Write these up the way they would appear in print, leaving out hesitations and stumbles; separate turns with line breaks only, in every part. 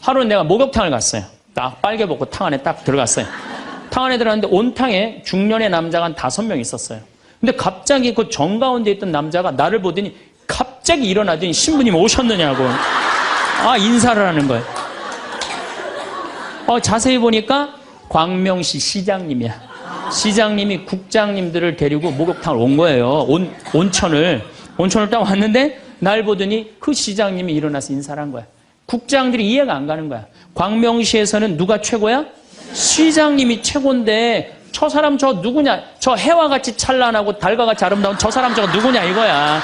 하루는 내가 목욕탕을 갔어요. 딱 빨개 벗고 탕 안에 딱 들어갔어요. 탕 안에 들어갔는데 온탕에 중년의 남자가 한 5명 있었어요. 근데 갑자기 그 정가운데 있던 남자가 나를 보더니 갑자기 일어나더니 신부님 오셨느냐고. 인사를 하는 거예요. 자세히 보니까 광명시 시장님이야. 시장님이 국장님들을 데리고 목욕탕을 온 거예요. 온천을 딱 왔는데 날 보더니 그 시장님이 일어나서 인사를 한 거야. 국장들이 이해가 안 가는 거야. 광명시에서는 누가 최고야? 시장님이 최고인데 저 사람 저 누구냐? 저 해와 같이 찬란하고 달과 같이 아름다운 저 사람 저거 누구냐 이거야.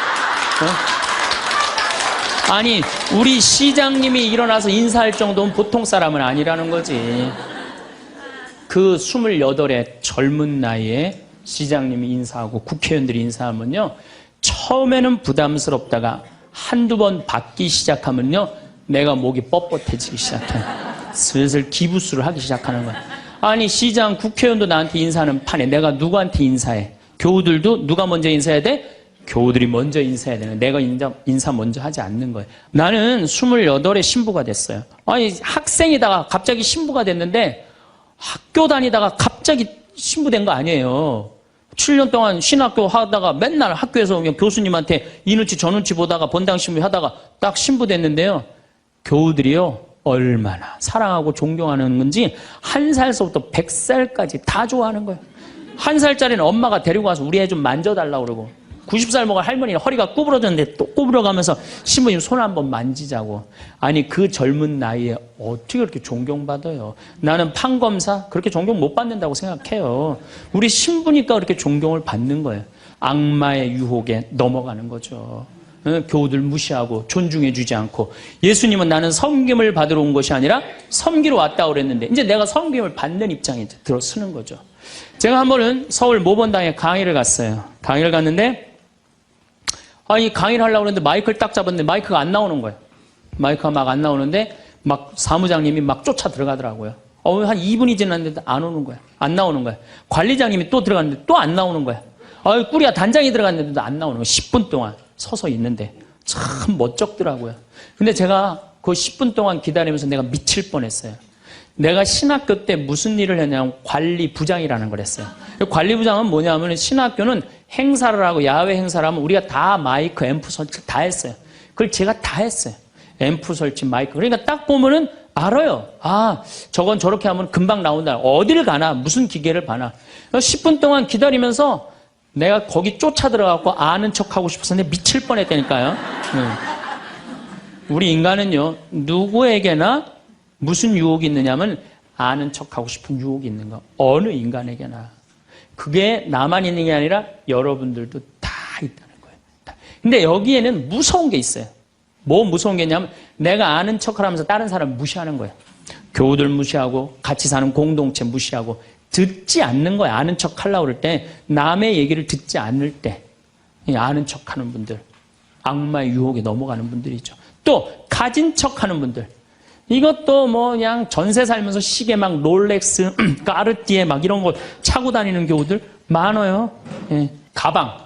아니 우리 시장님이 일어나서 인사할 정도는 보통 사람은 아니라는 거지. 그 28의 젊은 나이에 시장님이 인사하고 국회의원들이 인사하면요. 처음에는 부담스럽다가 한두 번 받기 시작하면요. 내가 목이 뻣뻣해지기 시작해. 슬슬 기부수를 하기 시작하는 거야. 아니 시장 국회의원도 나한테 인사하는 판에 내가 누구한테 인사해? 교우들도 누가 먼저 인사해야 돼? 교우들이 먼저 인사해야 되는. 내가 인사 먼저 하지 않는 거예요. 나는 28에 신부가 됐어요. 아니 학생이다가 갑자기 신부가 됐는데 학교 다니다가 갑자기 신부된 거 아니에요. 7년 동안 신학교 하다가 맨날 학교에서 그냥 교수님한테 이 눈치 저 눈치 보다가 본당 신부 하다가 딱 신부 됐는데요. 교우들이요. 얼마나 사랑하고 존경하는 건지 1살서부터 100살까지 다 좋아하는 거예요. 1살짜리는 엄마가 데리고 와서 우리 애 좀 만져달라고 그러고 90살 먹은 할머니는 허리가 구부러졌는데 또 구부러가면서 신부님 손 한번 만지자고. 아니 그 젊은 나이에 어떻게 그렇게 존경받아요. 나는 판검사 그렇게 존경 못 받는다고 생각해요. 우리 신부니까 그렇게 존경을 받는 거예요. 악마의 유혹에 넘어가는 거죠. 교우들 무시하고 존중해 주지 않고. 예수님은 나는 섬김을 받으러 온 것이 아니라 섬기러 왔다고 그랬는데 이제 내가 섬김을 받는 입장에 이제 들어서는 거죠. 제가 한 번은 서울 모본당에 강의를 갔어요. 강의를 갔는데 이 강의를 하려고 했는데 마이크를 딱 잡았는데 마이크가 안 나오는 거예요. 마이크가 막 안 나오는데 막 사무장님이 막 쫓아 들어가더라고요. 한 2분이 지났는데 안 오는 거야. 안 나오는 거야. 관리장님이 또 들어갔는데 또 안 나오는 거야. 꾸리야 단장이 들어갔는데도 안 나오는 거야. 10분 동안 서서 있는데 참 멋쩍더라고요. 근데 제가 그 10분 동안 기다리면서 내가 미칠 뻔했어요. 내가 신학교 때 무슨 일을 했냐면 관리부장이라는 걸 했어요. 관리부장은 뭐냐면 신학교는 행사를 하고 야외 행사를 하면 우리가 다 마이크, 앰프 설치 다 했어요. 그걸 제가 다 했어요. 앰프 설치, 마이크. 그러니까 딱 보면은 알아요. 저건 저렇게 하면 금방 나온다. 어디를 가나, 무슨 기계를 봐나. 10분 동안 기다리면서 내가 거기 쫓아 들어가고 아는 척 하고 싶어서 내가 미칠 뻔했다니까요. 우리 인간은요, 누구에게나 무슨 유혹이 있느냐면 아는 척하고 싶은 유혹이 있는 거. 어느 인간에게나. 그게 나만 있는 게 아니라 여러분들도 다 있다는 거예요. 근데 여기에는 무서운 게 있어요. 뭐 무서운 게 있냐면 내가 아는 척을 하면서 다른 사람 무시하는 거예요. 교우들 무시하고 같이 사는 공동체 무시하고 듣지 않는 거예요. 아는 척 하려고 그럴 때 남의 얘기를 듣지 않을 때 아는 척하는 분들. 악마의 유혹에 넘어가는 분들이죠. 또 가진 척하는 분들. 이것도 뭐 그냥 전세 살면서 시계 막 롤렉스, 까르띠에 막 이런 거 차고 다니는 교우들 많아요. 가방.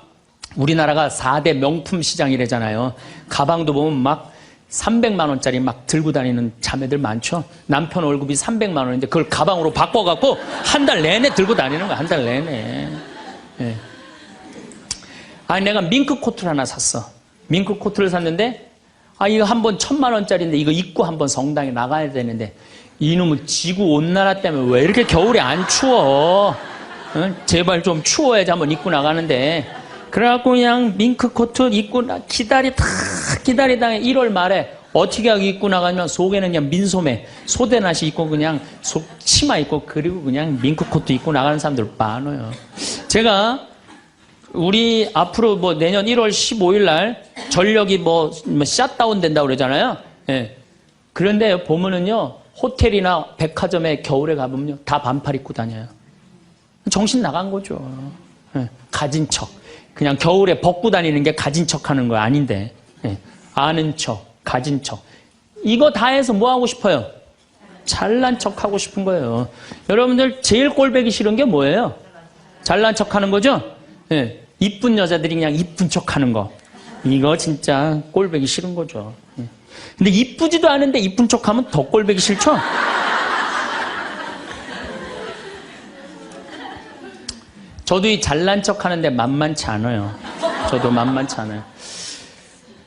우리나라가 4대 명품 시장이래잖아요. 가방도 보면 막 300만 원짜리 막 들고 다니는 자매들 많죠. 남편 월급이 300만 원인데 그걸 가방으로 바꿔갖고 한 달 내내 들고 다니는 거야. 한 달 내내. 아니 내가 밍크 코트를 하나 샀어. 밍크 코트를 샀는데 이거 한 번 1000만 원짜리인데 이거 입고 한번 성당에 나가야 되는데 이놈은 지구 온난화 때문에 왜 이렇게 겨울에 안 추워? 제발 좀 추워야지 한번 입고 나가는데 그래갖고 그냥 밍크 코트 입고 기다리다가 1월 말에 어떻게 하고 입고 나가면 속에는 그냥 민소매 소대나시 입고 그냥 치마 입고 그리고 그냥 밍크 코트 입고 나가는 사람들 많아요. 제가 우리 앞으로 뭐 내년 1월 15일 날 전력이 뭐 샷다운 된다고 그러잖아요. 그런데 보면은요, 호텔이나 백화점에 겨울에 가보면요, 다 반팔 입고 다녀요. 정신 나간 거죠. 가진 척. 그냥 겨울에 벗고 다니는 게 가진 척 하는 거 아닌데. 아는 척, 가진 척. 이거 다 해서 뭐 하고 싶어요? 잘난 척 하고 싶은 거예요. 여러분들 제일 꼴보기 싫은 게 뭐예요? 잘난 척 하는 거죠? 이쁜 여자들이 그냥 이쁜 척 하는 거. 이거 진짜 꼴보기 싫은 거죠. 근데 이쁘지도 않은데 이쁜 척하면 더 꼴보기 싫죠? 저도 이 잘난 척 하는데 만만치 않아요. 저도 만만치 않아요.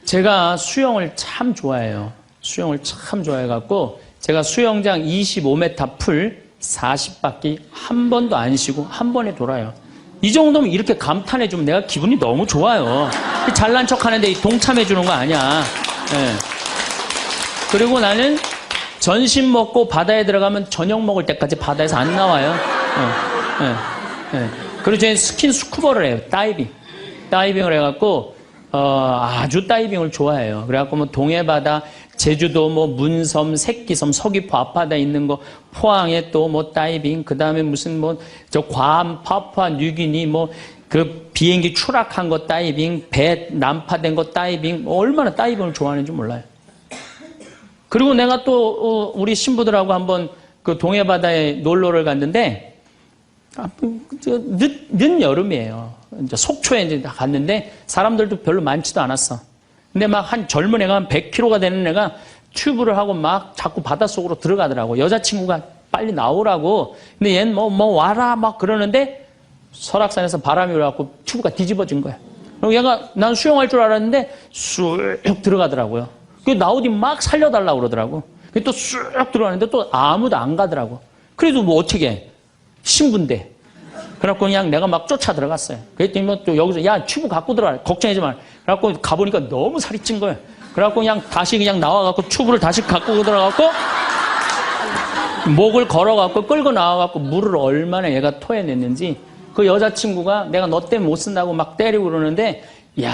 제가 수영을 참 좋아해요. 수영을 참 좋아해갖고 제가 수영장 25m 풀 40바퀴 한 번도 안 쉬고 한 번에 돌아요. 이 정도면 이렇게 감탄해주면 내가 기분이 너무 좋아요. 잘난 척 하는데 동참해주는 거 아니야. 네. 그리고 나는 점심 먹고 바다에 들어가면 저녁 먹을 때까지 바다에서 안 나와요. 그리고 저는 스킨스쿠버를 해요. 다이빙을 해갖고 아주 다이빙을 좋아해요. 그래갖고 뭐 동해바다, 제주도, 뭐 문섬, 새끼섬, 서귀포 앞바다에 있는 거, 포항에 또 뭐 다이빙, 그 다음에 무슨 뭐 저 괌, 파푸아 뉴기니 뭐 그 비행기 추락한 거 다이빙, 배 난파된 거 다이빙, 뭐 얼마나 다이빙을 좋아하는지 몰라요. 그리고 내가 또 우리 신부들하고 한번 그 동해바다에 놀러를 갔는데 늦 여름이에요. 이제 속초에 이제 갔는데 사람들도 별로 많지도 않았어. 근데 막 한 젊은 애가 한 100kg가 되는 애가 튜브를 하고 막 자꾸 바닷속으로 들어가더라고. 여자친구가 빨리 나오라고. 근데 얘는 뭐 와라 막 그러는데 설악산에서 바람이 불어갖고 튜브가 뒤집어진 거야. 그리고 얘가 난 수영할 줄 알았는데 쑥 들어가더라고요. 그 나오디 막 살려달라고 그러더라고. 또 쑥 들어가는데 또 아무도 안 가더라고. 그래도 뭐 어떻게 해. 신부인데. 그래갖고 그냥 내가 막 쫓아 들어갔어요. 그랬더니 뭐 또 여기서 야 튜브 갖고 들어가. 걱정하지 마. 그래갖고 가보니까 너무 살이 찐 거예요. 그래갖고 그냥 다시 그냥 나와갖고 튜브를 다시 갖고 들어가갖고 목을 걸어갖고 끌고 나와갖고 물을 얼마나 얘가 토해냈는지 그 여자친구가 내가 너 때문에 못 쓴다고 막 때리고 그러는데 야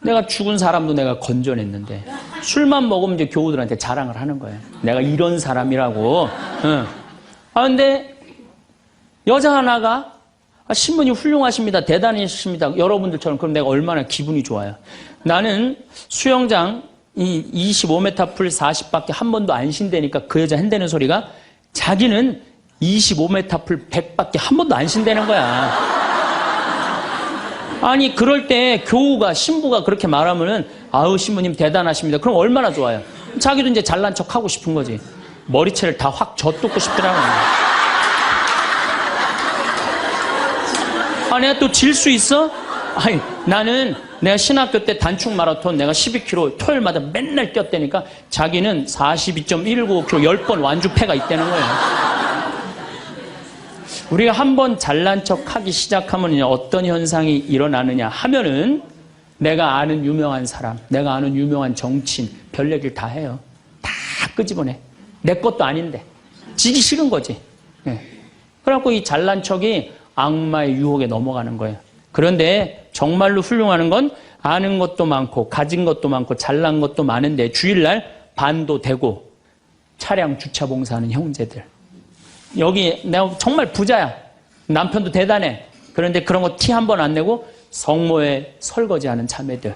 내가 죽은 사람도 내가 건져냈는데 술만 먹으면 이제 교우들한테 자랑을 하는 거예요. 내가 이런 사람이라고. 응. 근데 여자 하나가 신부님 훌륭하십니다. 대단하십니다. 여러분들처럼 그럼 내가 얼마나 기분이 좋아요. 나는 수영장 이 25m 풀 40바퀴 한 번도 안 쉰다니까 그 여자 한다는 소리가 자기는 25m 풀 100바퀴 한 번도 안 쉰다는 거야. 아니 그럴 때 교우가 신부가 그렇게 말하면은 아우 신부님 대단하십니다. 그럼 얼마나 좋아요. 자기도 이제 잘난 척 하고 싶은 거지. 머리채를 다 확 젖뜯고 싶더라고요. 내가 또 질 수 있어? 아니, 나는 내가 신학교 때 단축 마라톤 내가 12km 토요일마다 맨날 뛰었다니까 자기는 42.195km 10번 완주패가 있다는 거예요. 우리가 한번 잘난 척 하기 시작하면 어떤 현상이 일어나느냐 하면은 내가 아는 유명한 사람, 내가 아는 유명한 정치인, 별 얘기를 다 해요. 다 끄집어내. 내 것도 아닌데. 지기 싫은 거지. 네. 그래갖고 이 잘난 척이 악마의 유혹에 넘어가는 거예요. 그런데 정말로 훌륭한 건 아는 것도 많고 가진 것도 많고 잘난 것도 많은데 주일날 반도 되고 차량 주차 봉사하는 형제들. 여기 내가 정말 부자야. 남편도 대단해. 그런데 그런 거 티 한 번 안 내고 성모에 설거지하는 자매들.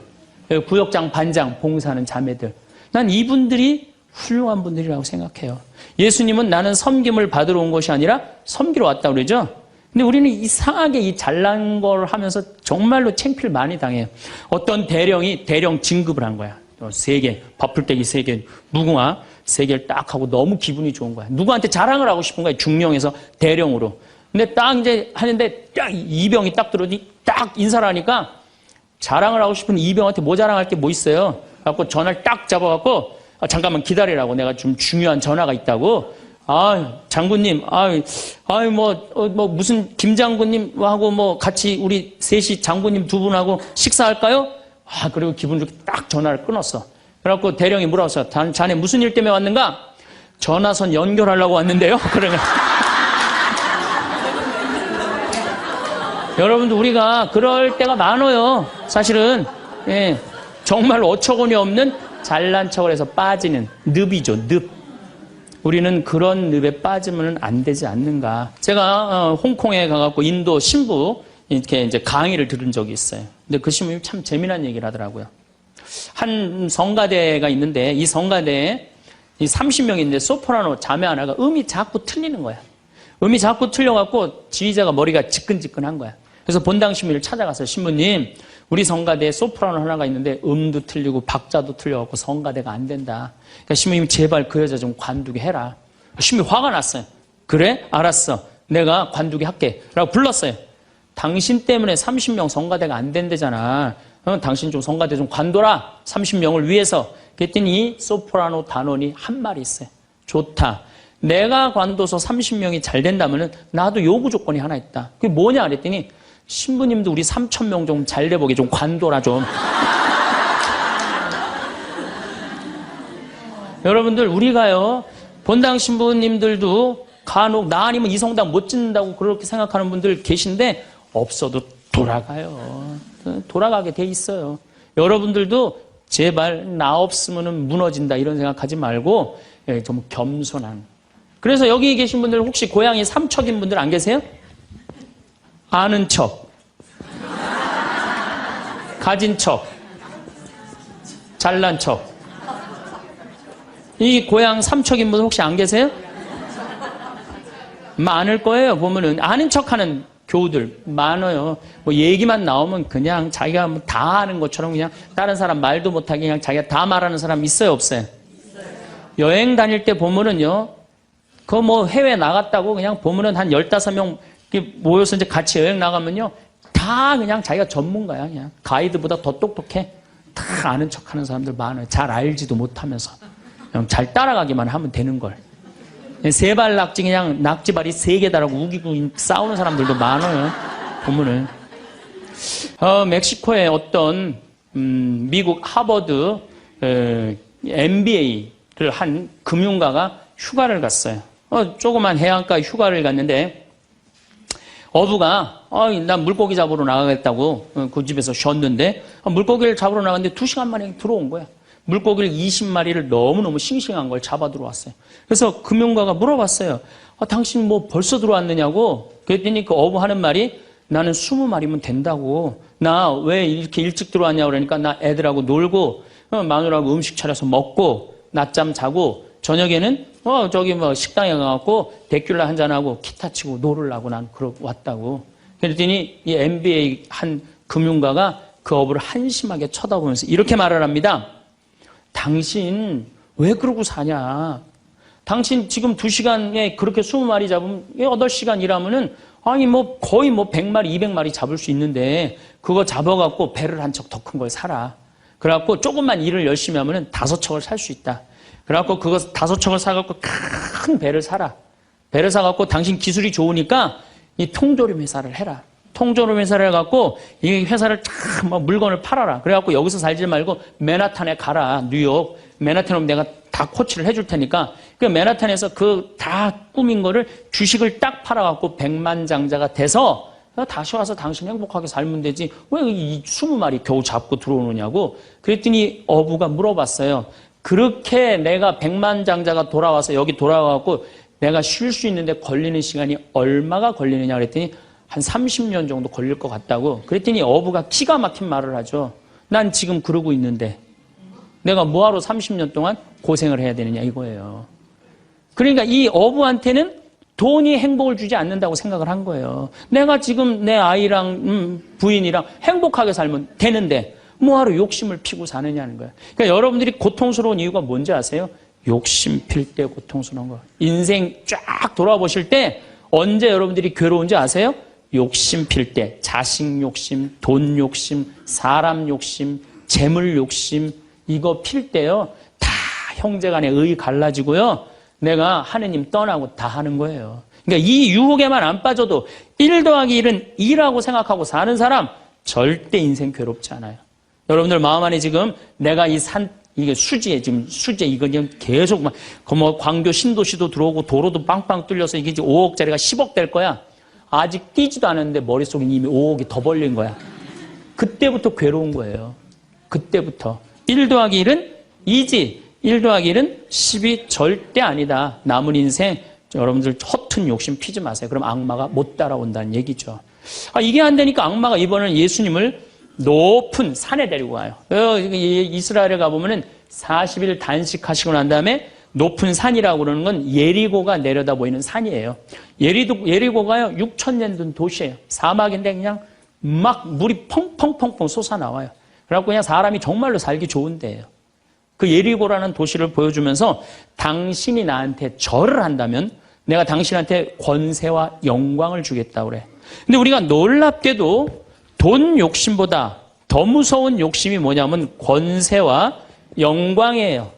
구역장 반장 봉사하는 자매들. 난 이분들이 훌륭한 분들이라고 생각해요. 예수님은 나는 섬김을 받으러 온 것이 아니라 섬기러 왔다고 그러죠. 근데 우리는 이상하게 이 잘난 걸 하면서 정말로 창피를 많이 당해요. 어떤 대령이 대령 진급을 한 거야. 3개, 밥풀떼기 3개, 무궁화 3개를 딱 하고 너무 기분이 좋은 거야. 누구한테 자랑을 하고 싶은 거야. 중령에서 대령으로. 근데 딱 이제 하는데 딱 이병이 딱 들어오니 딱 인사를 하니까 자랑을 하고 싶은 이병한테 뭐 자랑할 게 뭐 있어요. 그래갖고 전화를 딱 잡아갖고 잠깐만 기다리라고 내가 좀 중요한 전화가 있다고. 장군님, 무슨 김장군님하고 뭐 같이 우리 셋이 장군님 2분하고 식사할까요? 그리고 기분 좋게 딱 전화를 끊었어. 그래갖고 대령이 물어봤어. 자네 무슨 일 때문에 왔는가? 전화선 연결하려고 왔는데요. 그러면 여러분들 우리가 그럴 때가 많아요. 사실은 예, 정말 어처구니 없는 잘난 척을 해서 빠지는 늪이죠. 늪. 우리는 그런 늪에 빠지면 안 되지 않는가. 제가 홍콩에 가갖고 인도 신부 이렇게 이제 강의를 들은 적이 있어요. 근데 그 신부님이 참 재미난 얘기를 하더라고요. 한 성가대가 있는데 이 성가대에 30명인데 소프라노 자매 하나가 음이 자꾸 틀리는 거야. 음이 자꾸 틀려갖고 지휘자가 머리가 지끈지끈한 거야. 그래서 본당 신부를 찾아가서 신부님 우리 성가대에 소프라노 하나가 있는데 음도 틀리고 박자도 틀려갖고 성가대가 안 된다. 그러니까 신부님 제발 그 여자 좀 관두게 해라. 신부님 화가 났어요. 그래? 알았어. 내가 관두게 할게. 라고 불렀어요. 당신 때문에 30명 성가대가 안 된대잖아. 당신 좀 성가대 좀 관둬라. 30명을 위해서. 그랬더니 소프라노 단원이 한 말이 있어요. 좋다. 내가 관둬서 30명이 잘 된다면 나도 요구 조건이 하나 있다. 그게 뭐냐 그랬더니 신부님도 우리 3,000명 좀 잘 돼보게 좀 관둬라 좀. 여러분들 우리가요 본당 신부님들도 간혹 나 아니면 이 성당 못 짓는다고 그렇게 생각하는 분들 계신데 없어도 돌아가요. 돌아가게 돼 있어요. 여러분들도 제발 나 없으면 무너진다 이런 생각하지 말고 좀 겸손한. 그래서 여기 계신 분들 혹시 고향이 삼척인 분들 안 계세요? 아는 척, 가진 척, 잘난 척. 이 고향 삼척인 분 혹시 안 계세요? 많을 거예요. 보면은 아는 척하는 교우들 많아요. 뭐 얘기만 나오면 그냥 자기가 뭐 다 아는 것처럼 그냥 다른 사람 말도 못하게 그냥 자기가 다 말하는 사람 있어요, 없어요? 여행 다닐 때 보면은요, 그 뭐 해외 나갔다고 그냥 보면은 한 15명 모여서 이제 같이 여행 나가면요, 다 그냥 자기가 전문가야. 그냥 가이드보다 더 똑똑해. 다 아는 척 하는 사람들 많아요. 잘 알지도 못하면서. 그냥 잘 따라가기만 하면 되는 걸. 세발 낙지 그냥 낙지발이 3개다라고 우기고 싸우는 사람들도 많아요. 보면은. 멕시코의 어떤, 미국 하버드, MBA를 한 금융가가 휴가를 갔어요. 조그만 해안가 휴가를 갔는데, 어부가, 난 물고기 잡으러 나가겠다고 그 집에서 쉬었는데, 물고기를 잡으러 나갔는데 2시간 만에 들어온 거야. 물고기를 20마리를 너무너무 싱싱한 걸 잡아 들어왔어요. 그래서 금융가가 물어봤어요. 당신 뭐 벌써 들어왔느냐고. 그랬더니 그 어부 하는 말이 나는 20마리면 된다고. 나 왜 이렇게 일찍 들어왔냐고 그러니까 나 애들하고 놀고 마누라하고 음식 차려서 먹고 낮잠 자고 저녁에는 저기 뭐 식당에 가갖고 데큘라 한잔하고 기타 치고 놀으려고 난 왔다고. 그랬더니 이 MBA 한 금융가가 그 어부를 한심하게 쳐다보면서 이렇게 말을 합니다. 당신 왜 그러고 사냐? 당신 지금 2시간에 그렇게 20마리 잡으면 8시간 일하면은 아니 뭐 거의 뭐 100마리, 200마리 잡을 수 있는데 그거 잡아갖고 배를 한 척 더 큰 걸 사라. 그래갖고 조금만 일을 열심히 하면은 5척을 살 수 있다. 그래갖고 그거 5척을 사갖고 큰 배를 사라. 배를 사갖고 당신 기술이 좋으니까 이 통조림 회사를 해라. 통조림 회사를 해갖고 이 회사를 막 물건을 팔아라. 그래갖고 여기서 살지 말고 맨하탄에 가라. 뉴욕. 맨하탄에 오면 내가 다 코치를 해줄 테니까 그 맨하탄에서 그 다 꾸민 거를 주식을 딱 팔아갖고 백만장자가 돼서 다시 와서 당신 행복하게 살면 되지. 왜 이 20마리 겨우 잡고 들어오느냐고. 그랬더니 어부가 물어봤어요. 그렇게 내가 백만장자가 돌아와서 여기 돌아와갖고 내가 쉴 수 있는데 걸리는 시간이 얼마가 걸리느냐 그랬더니 한 30년 정도 걸릴 것 같다고. 그랬더니 어부가 기가 막힌 말을 하죠. 난 지금 그러고 있는데 내가 뭐하러 30년 동안 고생을 해야 되느냐 이거예요. 그러니까 이 어부한테는 돈이 행복을 주지 않는다고 생각을 한 거예요. 내가 지금 내 아이랑 부인이랑 행복하게 살면 되는데 뭐하러 욕심을 피고 사느냐는 거예요. 그러니까 여러분들이 고통스러운 이유가 뭔지 아세요? 욕심 필 때 고통스러운 거예요. 인생 쫙 돌아보실 때 언제 여러분들이 괴로운지 아세요? 욕심 필 때, 자식 욕심, 돈 욕심, 사람 욕심, 재물 욕심, 이거 필 때요, 다 형제 간에 의 갈라지고요, 내가 하느님 떠나고 다 하는 거예요. 그러니까 이 유혹에만 안 빠져도 1 더하기 1은 2라고 생각하고 사는 사람, 절대 인생 괴롭지 않아요. 여러분들 마음 안에 지금 내가 이게 수지에 지금 수지 이거 그냥 계속 막, 뭐 광교 신도시도 들어오고 도로도 빵빵 뚫려서 이게 이제 5억짜리가 10억 될 거야. 아직 뛰지도 않았는데 머릿속에 이미 5억이 더 벌린 거야. 그때부터 괴로운 거예요. 그때부터. 1 더하기 1은 2지. 1 더하기 1은 10이 절대 아니다. 남은 인생 여러분들 허튼 욕심 피지 마세요. 그럼 악마가 못 따라온다는 얘기죠. 이게 안 되니까 악마가 이번에는 예수님을 높은 산에 데리고 가요. 이스라엘에 가보면은 40일 단식하시고 난 다음에 높은 산이라고 그러는 건 예리고가 내려다 보이는 산이에요. 예리고가요, 6,000년 된 도시예요. 사막인데 그냥 막 물이 펑펑펑펑 솟아나와요. 그래갖고 그냥 사람이 정말로 살기 좋은 데예요. 그 예리고라는 도시를 보여주면서 당신이 나한테 절을 한다면 내가 당신한테 권세와 영광을 주겠다고 그래. 근데 우리가 놀랍게도 돈 욕심보다 더 무서운 욕심이 뭐냐면 권세와 영광이에요.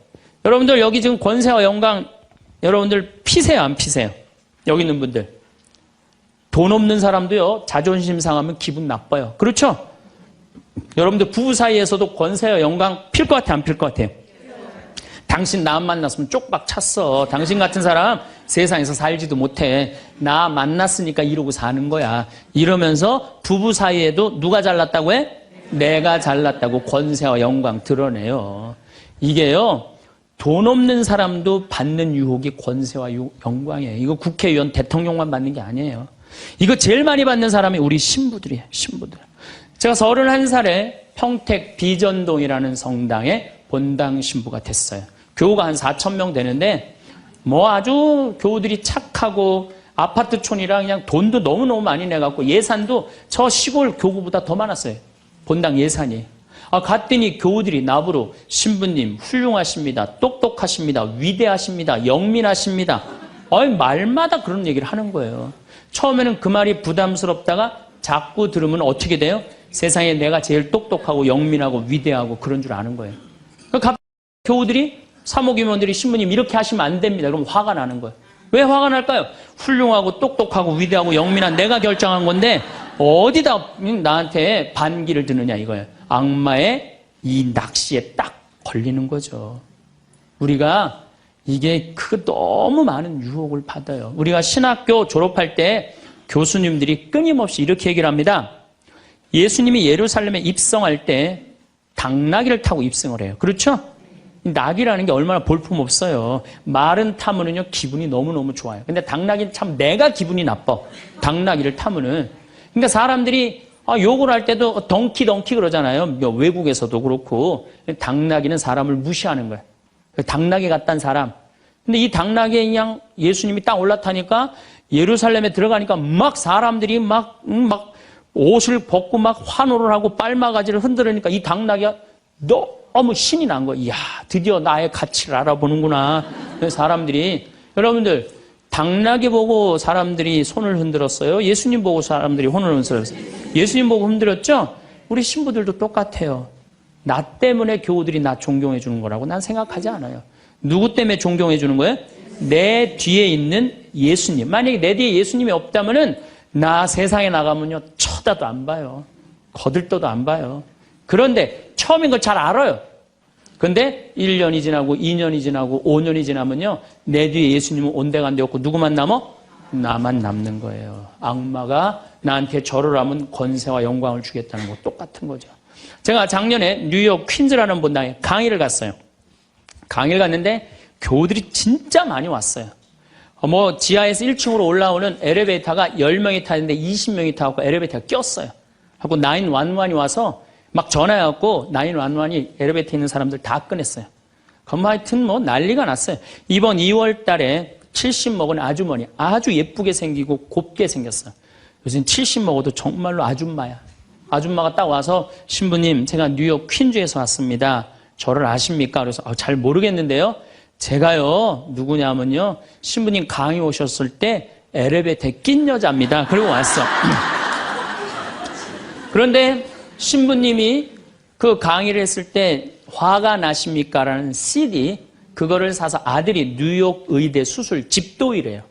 여러분들 여기 지금 권세와 영광 여러분들 피세요 안 피세요? 여기 있는 분들. 돈 없는 사람도요 자존심 상하면 기분 나빠요. 그렇죠? 여러분들 부부 사이에서도 권세와 영광 필 것 같아 안 필 것 같아요? 당신 나 만났으면 쪽박 찼어. 당신 같은 사람 세상에서 살지도 못해. 나 만났으니까 이러고 사는 거야. 이러면서 부부 사이에도 누가 잘났다고 해? 내가 잘났다고 권세와 영광 드러내요. 이게요. 돈 없는 사람도 받는 유혹이 권세와 영광이에요. 이거 국회의원, 대통령만 받는 게 아니에요. 이거 제일 많이 받는 사람이 우리 신부들이에요. 신부들. 제가 31살에 평택 비전동이라는 성당에 본당 신부가 됐어요. 교우가 한 4,000명 되는데 뭐 아주 교우들이 착하고 아파트촌이라 그냥 돈도 너무너무 많이 내갖고 예산도 저 시골 교구보다 더 많았어요. 본당 예산이. 갔더니 교우들이 나보러 신부님 훌륭하십니다. 똑똑하십니다. 위대하십니다. 영민하십니다. 말마다 그런 얘기를 하는 거예요. 처음에는 그 말이 부담스럽다가 자꾸 들으면 어떻게 돼요? 세상에 내가 제일 똑똑하고 영민하고 위대하고 그런 줄 아는 거예요. 갑자기 교우들이 사모임원들이 신부님 이렇게 하시면 안 됩니다. 그럼 화가 나는 거예요. 왜 화가 날까요? 훌륭하고 똑똑하고 위대하고 영민한 내가 결정한 건데 어디다 나한테 반기를 드느냐 이거예요. 악마의 이 낚시에 딱 걸리는 거죠. 우리가 이게 너무 많은 유혹을 받아요. 우리가 신학교 졸업할 때 교수님들이 끊임없이 이렇게 얘기를 합니다. 예수님이 예루살렘에 입성할 때 당나귀를 타고 입성을 해요. 그렇죠? 낙이라는 게 얼마나 볼품없어요. 말은 타면은요 기분이 너무너무 좋아요. 근데 당나귀는 참 내가 기분이 나빠. 당나귀를 타면은. 그러니까 사람들이 욕을 할 때도 덩키 그러잖아요. 외국에서도 그렇고. 당나귀는 사람을 무시하는 거예요. 당나귀 같단 사람. 근데 이 당나귀에 그냥 예수님이 딱 올라타니까 예루살렘에 들어가니까 막 사람들이 막 옷을 벗고 막 환호를 하고 빨마가지를 흔들으니까 이 당나귀가 너무 신이 난 거예요. 이야, 드디어 나의 가치를 알아보는구나. 사람들이. 여러분들, 당나귀 보고 사람들이 손을 흔들었어요? 예수님 보고 사람들이 손을 흔들었어요? 예수님 보고 흔들었죠? 우리 신부들도 똑같아요. 나 때문에 교우들이 나 존경해 주는 거라고 난 생각하지 않아요. 누구 때문에 존경해 주는 거예요? 내 뒤에 있는 예수님. 만약에 내 뒤에 예수님이 없다면은 나 세상에 나가면요 쳐다도 안 봐요. 거들떠도 안 봐요. 그런데 처음인 걸 잘 알아요. 근데 1년이 지나고 2년이 지나고 5년이 지나면요 내 뒤에 예수님은 온데간데 없고 누구만 남어? 나만 남는 거예요. 악마가 나한테 절을 하면 권세와 영광을 주겠다는 거 똑같은 거죠. 제가 작년에 뉴욕 퀸즈라는 본당에 강의를 갔어요. 강의를 갔는데 교우들이 진짜 많이 왔어요. 지하에서 1층으로 올라오는 엘리베이터가 10명이 타는데 20명이 타고 엘리베이터가 꼈어요. 하고 911이 와서 막 전화해갖고 911이 엘리베이터에 있는 사람들 다 꺼냈어요. 그럼 하여튼 난리가 났어요. 이번 2월 달에 70 먹은 아주머니 아주 예쁘게 생기고 곱게 생겼어요. 요즘 70 먹어도 정말로 아줌마야. 아줌마가 딱 와서 신부님 제가 뉴욕 퀸즈에서 왔습니다. 저를 아십니까? 그래서 잘 모르겠는데요. 제가요 누구냐면요 신부님 강의 오셨을 때 엘리베이터에 낀 여자입니다. 그리고 왔어. 그런데 신부님이 그 강의를 했을 때 화가 나십니까? 라는 CD 그거를 사서 아들이 뉴욕 의대 수술 집도이래요.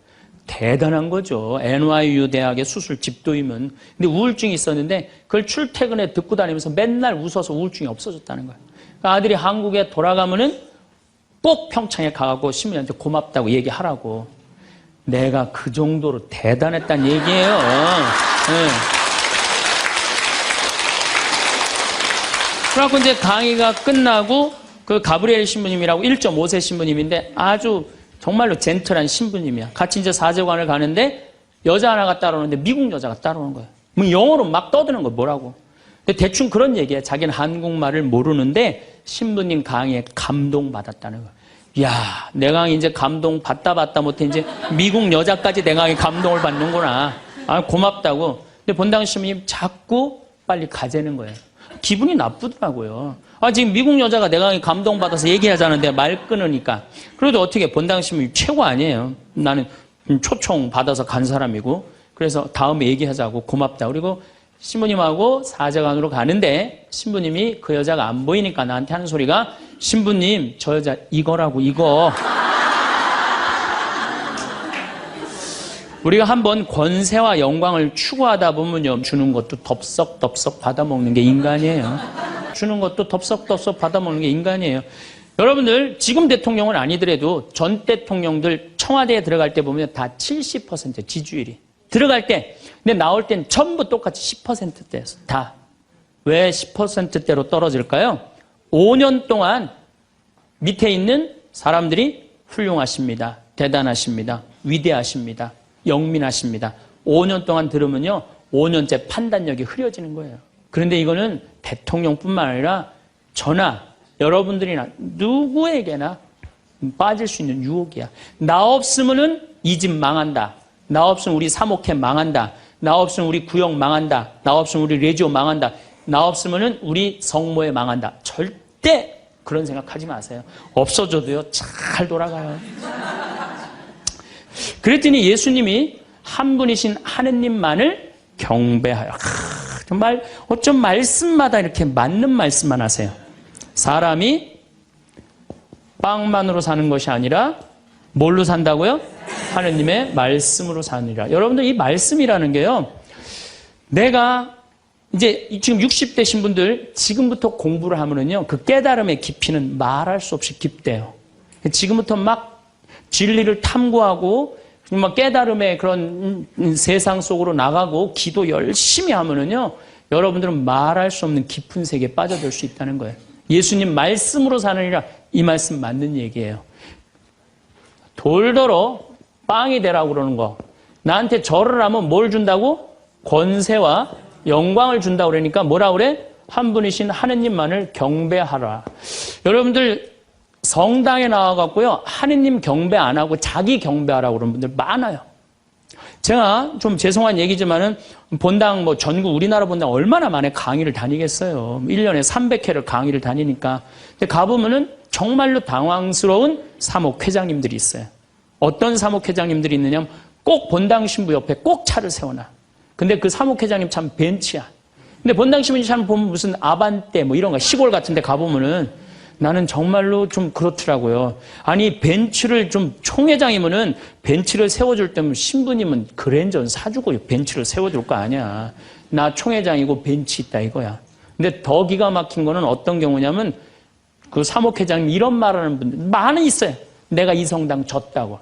대단한 거죠. NYU 대학의 수술 집도이면. 근데 우울증이 있었는데 그걸 출퇴근에 듣고 다니면서 맨날 웃어서 우울증이 없어졌다는 거예요. 그러니까 아들이 한국에 돌아가면은 꼭 평창에 가고 신부님한테 고맙다고 얘기하라고. 내가 그 정도로 대단했다는 얘기예요. 네. 그래갖고 이제 강의가 끝나고 그 가브리엘 신부님이라고 1.5세 신부님인데 아주 정말로 젠틀한 신부님이야. 같이 이제 사제관을 가는데 여자 하나가 따라오는데 미국 여자가 따라오는 거예요. 영어로 막 떠드는 거예요. 뭐라고. 근데 대충 그런 얘기예요. 자기는 한국말을 모르는데 신부님 강의에 감동받았다는 거예요. 이야, 내 강의 이제 감동받다 못해 이제 미국 여자까지 내 강의 감동을 받는구나. 고맙다고. 근데 본당 신부님 자꾸 빨리 가재는 거예요. 기분이 나쁘더라고요. 지금 미국 여자가 내가 감동받아서 얘기하자는데 말 끊으니까. 그래도 어떻게 본당심이 최고 아니에요. 나는 초청 받아서 간 사람이고. 그래서 다음에 얘기하자고 고맙다. 그리고 신부님하고 사제관으로 가는데 신부님이 그 여자가 안 보이니까 나한테 하는 소리가 신부님 저 여자 이거라고 이거. 우리가 한번 권세와 영광을 추구하다 보면요 주는 것도 덥석덥석 받아먹는 게 인간이에요. 주는 것도 덥석덥석 받아먹는 게 인간이에요. 여러분들 지금 대통령은 아니더라도 전 대통령들 청와대에 들어갈 때 보면 다 70% 지지율이 들어갈 때 근데 나올 땐 전부 똑같이 10%대였어. 다. 왜 10%대로 떨어질까요? 5년 동안 밑에 있는 사람들이 훌륭하십니다. 대단하십니다. 위대하십니다. 영민하십니다. 5년 동안 들으면요 5년째 판단력이 흐려지는 거예요. 그런데 이거는 대통령뿐만 아니라 저나 여러분들이나 누구에게나 빠질 수 있는 유혹이야. 나 없으면은 이 집 망한다. 나 없으면 우리 사목회 망한다. 나 없으면 우리 구역 망한다. 나 없으면 우리 레지오 망한다. 나 없으면은 우리 성모회 망한다. 절대 그런 생각하지 마세요. 없어져도요 잘 돌아가요. 그랬더니 예수님이 한 분이신 하느님만을 경배하여. 정말 어쩜 말씀마다 이렇게 맞는 말씀만 하세요. 사람이 빵만으로 사는 것이 아니라 뭘로 산다고요? 하느님의 말씀으로 사느니라. 여러분들 이 말씀이라는 게요. 내가 이제 지금 60대신 분들 지금부터 공부를 하면은요. 그 깨달음의 깊이는 말할 수 없이 깊대요. 지금부터 막 진리를 탐구하고 막 깨달음의 그런 세상 속으로 나가고 기도 열심히 하면은요. 여러분들은 말할 수 없는 깊은 세계에 빠져들 수 있다는 거예요. 예수님 말씀으로 사느니라 이 말씀 맞는 얘기예요. 돌더러 빵이 되라고 그러는 거. 나한테 절을 하면 뭘 준다고? 권세와 영광을 준다고 그러니까 뭐라 그래? 한 분이신 하느님만을 경배하라. 여러분들 성당에 나와갖고요. 하느님 경배 안 하고 자기 경배하라고 그러는 분들 많아요. 제가 좀 죄송한 얘기지만은 본당 전국 우리나라 본당 얼마나 만에 강의를 다니겠어요. 1년에 300회를 강의를 다니니까. 근데 가보면은 정말로 당황스러운 사목회장님들이 있어요. 어떤 사목회장님들이 있느냐면 꼭 본당 신부 옆에 꼭 차를 세워놔. 근데 그 사목회장님 참 벤치야. 근데 본당 신부 참 보면 무슨 아반떼 이런 거 시골 같은 데 가보면은 나는 정말로 좀 그렇더라고요. 아니 벤츠를 좀 총회장이면은 벤츠를 세워줄 때면 신부님은 그랜저는 사주고 벤츠를 세워줄 거 아니야. 나 총회장이고 벤츠 있다 이거야. 근데 더 기가 막힌 거는 어떤 경우냐면 그 사목회장님 이런 말하는 분들 많이 있어요. 내가 이 성당 졌다고.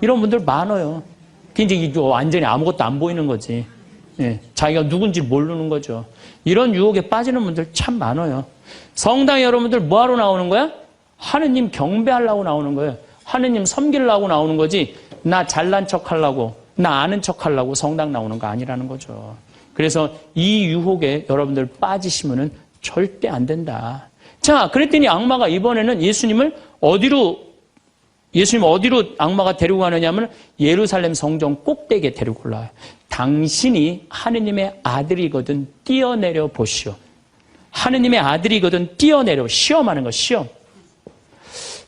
이런 분들 많아요. 이제 완전히 아무것도 안 보이는 거지. 예, 자기가 누군지 모르는 거죠. 이런 유혹에 빠지는 분들 참 많아요. 성당에 여러분들 뭐하러 나오는 거야? 하느님 경배하려고 나오는 거예요. 하느님 섬기려고 나오는 거지 나 잘난 척하려고 나 아는 척하려고 성당 나오는 거 아니라는 거죠. 그래서 이 유혹에 여러분들 빠지시면은 절대 안 된다. 자, 그랬더니 악마가 이번에는 예수님 어디로 악마가 데리고 가느냐면 예루살렘 성전 꼭대기에 데리고 올라와요. 당신이 하느님의 아들이거든 뛰어내려 보시오. 하느님의 아들이거든 뛰어내려. 시험하는 거 시험.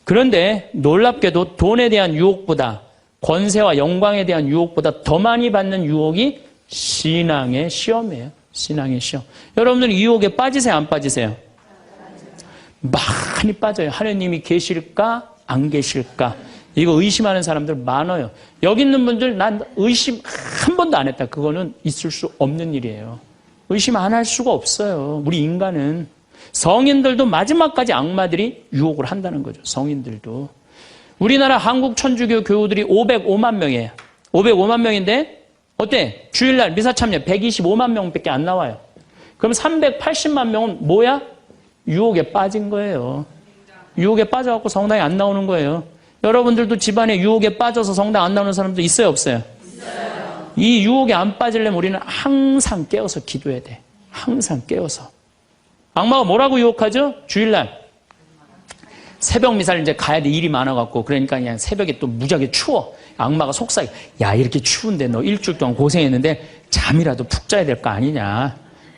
그런데 놀랍게도 돈에 대한 유혹보다 권세와 영광에 대한 유혹보다 더 많이 받는 유혹이 신앙의 시험이에요. 신앙의 시험. 여러분들 유혹에 빠지세요 안 빠지세요? 많이 빠져요. 하느님이 계실까 안 계실까 이거 의심하는 사람들 많아요. 여기 있는 분들 난 의심 한 번도 안 했다. 그거는 있을 수 없는 일이에요. 의심 안 할 수가 없어요. 우리 인간은. 성인들도 마지막까지 악마들이 유혹을 한다는 거죠. 성인들도. 우리나라 한국 천주교 교우들이 505만 명이에요. 505만 명인데 어때? 주일날 미사참여 125만 명밖에 안 나와요. 그럼 380만 명은 뭐야? 유혹에 빠진 거예요. 유혹에 빠져갖고 성당에 안 나오는 거예요. 여러분들도 집안에 유혹에 빠져서 성당 안 나오는 사람도 있어요 없어요? 있어요. 이 유혹에 안 빠지려면 우리는 항상 깨어서 기도해야 돼. 항상 깨어서. 악마가 뭐라고 유혹하죠? 주일날 새벽 미사를 이제 가야 돼. 일이 많아갖고 그러니까 그냥 새벽에 또 무지하게 추워. 악마가 속삭여. 야 이렇게 추운데 너 일주일 동안 고생했는데 잠이라도 푹 자야 될 거 아니냐.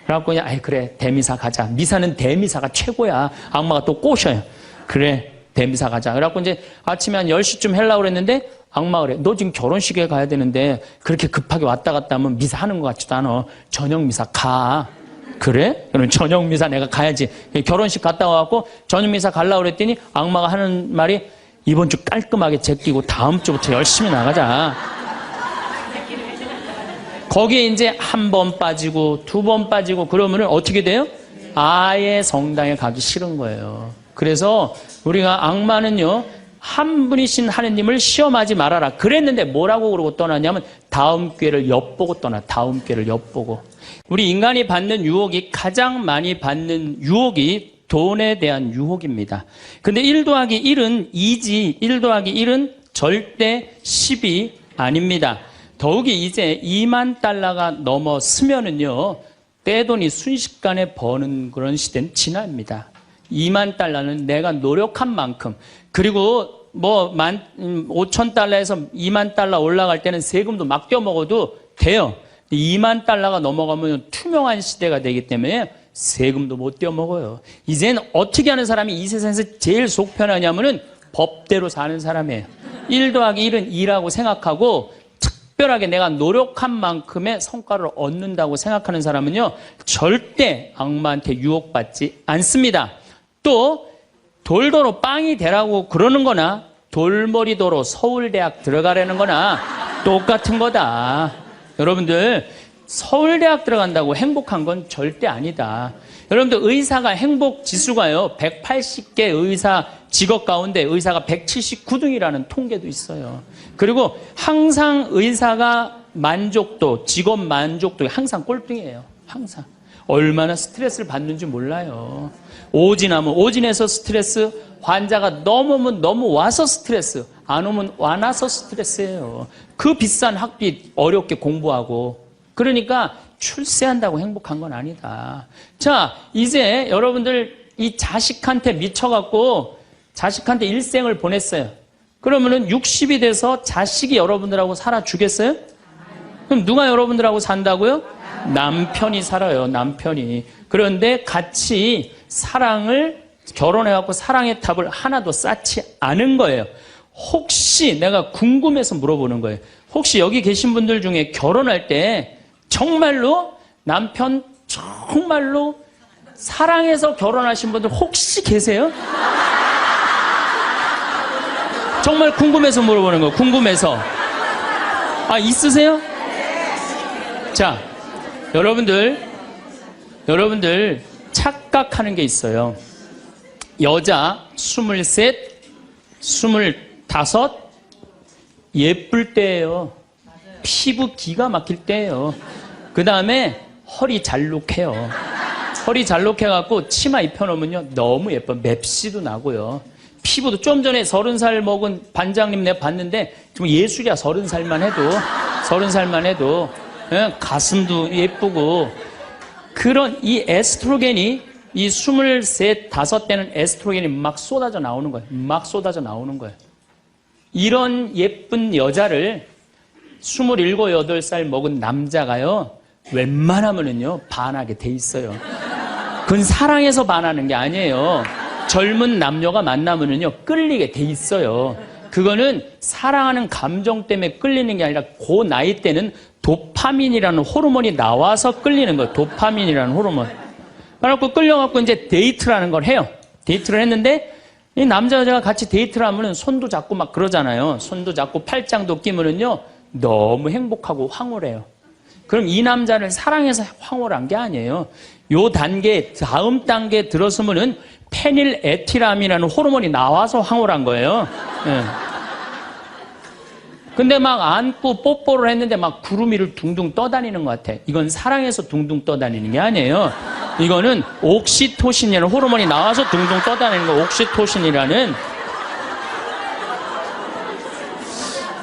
그래갖고 그냥 아이 그래 대미사 가자. 미사는 대미사가 최고야. 악마가 또 꼬셔요. 그래 대미사 가자. 그래갖고 이제 아침에 한 10시쯤 하려고 그랬는데 악마가 그래. 너 지금 결혼식에 가야 되는데 그렇게 급하게 왔다 갔다 하면 미사 하는 것 같지도 않아. 저녁 미사 가. 그래? 그럼 저녁 미사 내가 가야지. 결혼식 갔다 와갖고 저녁 미사 가려고 그랬더니 악마가 하는 말이 이번 주 깔끔하게 제끼고 다음 주부터 열심히 나가자. 거기에 이제 한 번 빠지고 두 번 빠지고 그러면은 어떻게 돼요? 아예 성당에 가기 싫은 거예요. 그래서 우리가 악마는요, 한 분이신 하느님을 시험하지 말아라. 그랬는데 뭐라고 그러고 떠나냐면 다음 기회를 엿보고 떠나. 다음 기회를 엿보고. 우리 인간이 받는 유혹이 가장 많이 받는 유혹이 돈에 대한 유혹입니다. 근데 1 더하기 1은 2지 1 더하기 1은 절대 10이 아닙니다. 더욱이 이제 2만 달러가 넘었으면은요, 떼돈이 순식간에 버는 그런 시대는 지납니다. 2만 달러는 내가 노력한 만큼, 그리고 뭐 5천 달러에서 2만 달러 올라갈 때는 세금도 막 떼어먹어도 돼요. 2만 달러가 넘어가면 투명한 시대가 되기 때문에 세금도 못 떼어먹어요. 이제는 어떻게 하는 사람이 이 세상에서 제일 속 편하냐면은 법대로 사는 사람이에요. 1 더하기 1은 2라고 생각하고 특별하게 내가 노력한 만큼의 성과를 얻는다고 생각하는 사람은요, 절대 악마한테 유혹받지 않습니다. 또 돌도로 빵이 되라고 그러는 거나 돌머리도로 서울대학 들어가려는 거나 똑같은 거다. 여러분들, 서울대학 들어간다고 행복한 건 절대 아니다. 여러분들, 의사가 행복 지수가요, 180개 의사 직업 가운데 의사가 179등이라는 통계도 있어요. 그리고 항상 의사가 만족도, 직업 만족도 항상 꼴등이에요. 항상. 얼마나 스트레스를 받는지 몰라요. 오진하면 오진해서 스트레스, 환자가 너무 오면 너무 와서 스트레스, 안 오면 안 와서 스트레스예요. 그 비싼 학비 어렵게 공부하고. 그러니까 출세한다고 행복한 건 아니다. 자, 이제 여러분들 이 자식한테 미쳐갖고 자식한테 일생을 보냈어요. 그러면은 60이 돼서 자식이 여러분들하고 살아주겠어요? 그럼 누가 여러분들하고 산다고요? 남편이 살아요. 남편이. 그런데 같이 사랑을 결혼해갖고 사랑의 탑을 하나도 쌓지 않은 거예요. 혹시 내가 궁금해서 물어보는 거예요. 혹시 여기 계신 분들 중에 결혼할 때 정말로 남편 정말로 사랑해서 결혼하신 분들 혹시 계세요? 정말 궁금해서 물어보는 거예요. 궁금해서. 아, 있으세요? 자, 여러분들 착각하는 게 있어요. 여자 23, 25 예쁠 때예요. 피부 기가 막힐 때예요. 그 다음에 허리 잘록해요. 허리 잘록해갖고 치마 입혀놓으면요 너무 예뻐. 맵시도 나고요. 피부도 좀 전에 30살 먹은 반장님 내가 봤는데 좀 예술이야. 30살만 해도 가슴도 예쁘고. 그런 이 에스트로겐이 이 23, 5때는 에스트로겐이 막 쏟아져 나오는 거예요. 막 쏟아져 나오는 거예요. 이런 예쁜 여자를 27, 8살 먹은 남자가요 웬만하면은요 반하게 돼 있어요. 그건 사랑해서 반하는 게 아니에요. 젊은 남녀가 만나면은요 끌리게 돼 있어요. 그거는 사랑하는 감정 때문에 끌리는 게 아니라 그 나이 때는 도파민이라는 호르몬이 나와서 끌리는 거예요. 도파민이라는 호르몬. 그래갖고 끌려갖고 이제 데이트라는 걸 해요. 데이트를 했는데 이 남자 여자가 같이 데이트를 하면은 손도 잡고 막 그러잖아요. 손도 잡고 팔짱도 끼면은요 너무 행복하고 황홀해요. 그럼 이 남자를 사랑해서 황홀한 게 아니에요. 요 단계, 다음 단계에 들어서면은 페닐에틸암이라는 호르몬이 나와서 황홀한 거예요. 예. 근데 막 안고 뽀뽀를 했는데 막 구름 위를 둥둥 떠다니는 것 같아. 이건 사랑해서 둥둥 떠다니는 게 아니에요. 이거는 옥시토신이라는 호르몬이 나와서 둥둥 떠다니는 거. 옥시토신이라는.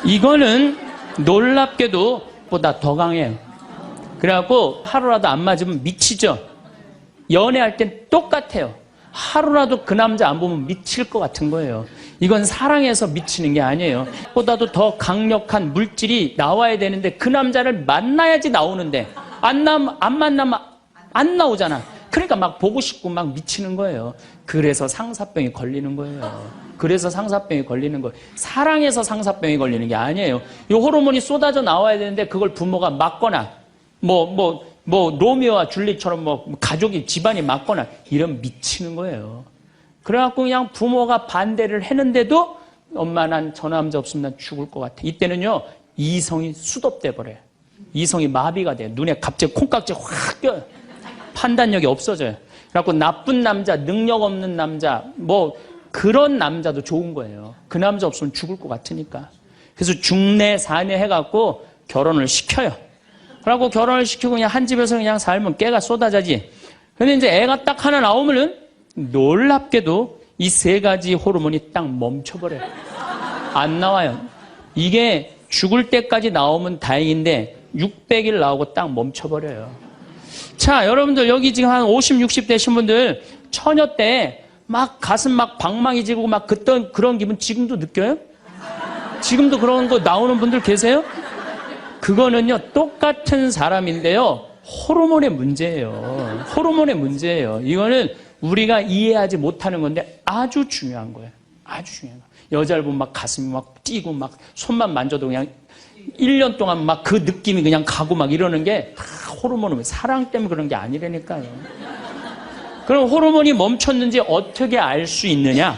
이거는 놀랍게도 보다 더 강해요. 그래갖고 하루라도 안 맞으면 미치죠. 연애할 땐 똑같아요. 하루라도 그 남자 안 보면 미칠 것 같은 거예요. 이건 사랑해서 미치는 게 아니에요. 보다도 더 강력한 물질이 나와야 되는데 그 남자를 만나야지 나오는데 안 만나면 안 나오잖아. 그러니까 막 보고 싶고 막 미치는 거예요. 그래서 상사병이 걸리는 거예요. 그래서 상사병이 걸리는 거예요. 사랑해서 상사병이 걸리는 게 아니에요. 이 호르몬이 쏟아져 나와야 되는데 그걸 부모가 막거나 로미오와 줄리처럼 가족이 집안이 막거나 이러면 미치는 거예요. 그래갖고 그냥 부모가 반대를 했는데도 엄마 난 저 남자 없으면 난 죽을 것 같아. 이때는요 이성이 수독돼 버려요. 이성이 마비가 돼요. 눈에 갑자기 콩깍지 확 껴요. 판단력이 없어져요. 그래갖고 나쁜 남자, 능력 없는 남자, 그런 남자도 좋은 거예요. 그 남자 없으면 죽을 것 같으니까. 그래서 중내 사내 해갖고 결혼을 시켜요. 그래갖고 결혼을 시키고 그냥 한 집에서 그냥 살면 깨가 쏟아지지. 근데 이제 애가 딱 하나 나오면은 놀랍게도 이 세 가지 호르몬이 딱 멈춰버려요. 안 나와요. 이게 죽을 때까지 나오면 다행인데 600일 나오고 딱 멈춰버려요. 자, 여러분들 여기 지금 한 50, 60 되신 분들 처녀 때 막 가슴 막 방망이 지르고 막 그런 기분 지금도 느껴요? 지금도 그런 거 나오는 분들 계세요? 그거는요 똑같은 사람인데요 호르몬의 문제예요. 호르몬의 문제예요. 이거는 우리가 이해하지 못하는 건데 아주 중요한 거예요. 아주 중요한 거예요. 여자를 보면 막 가슴이 막 뛰고 막 손만 만져도 그냥 1년 동안 막 그 느낌이 그냥 가고 막 이러는 게 호르몬은 사랑 때문에 그런 게 아니라니까요. 그럼 호르몬이 멈췄는지 어떻게 알 수 있느냐?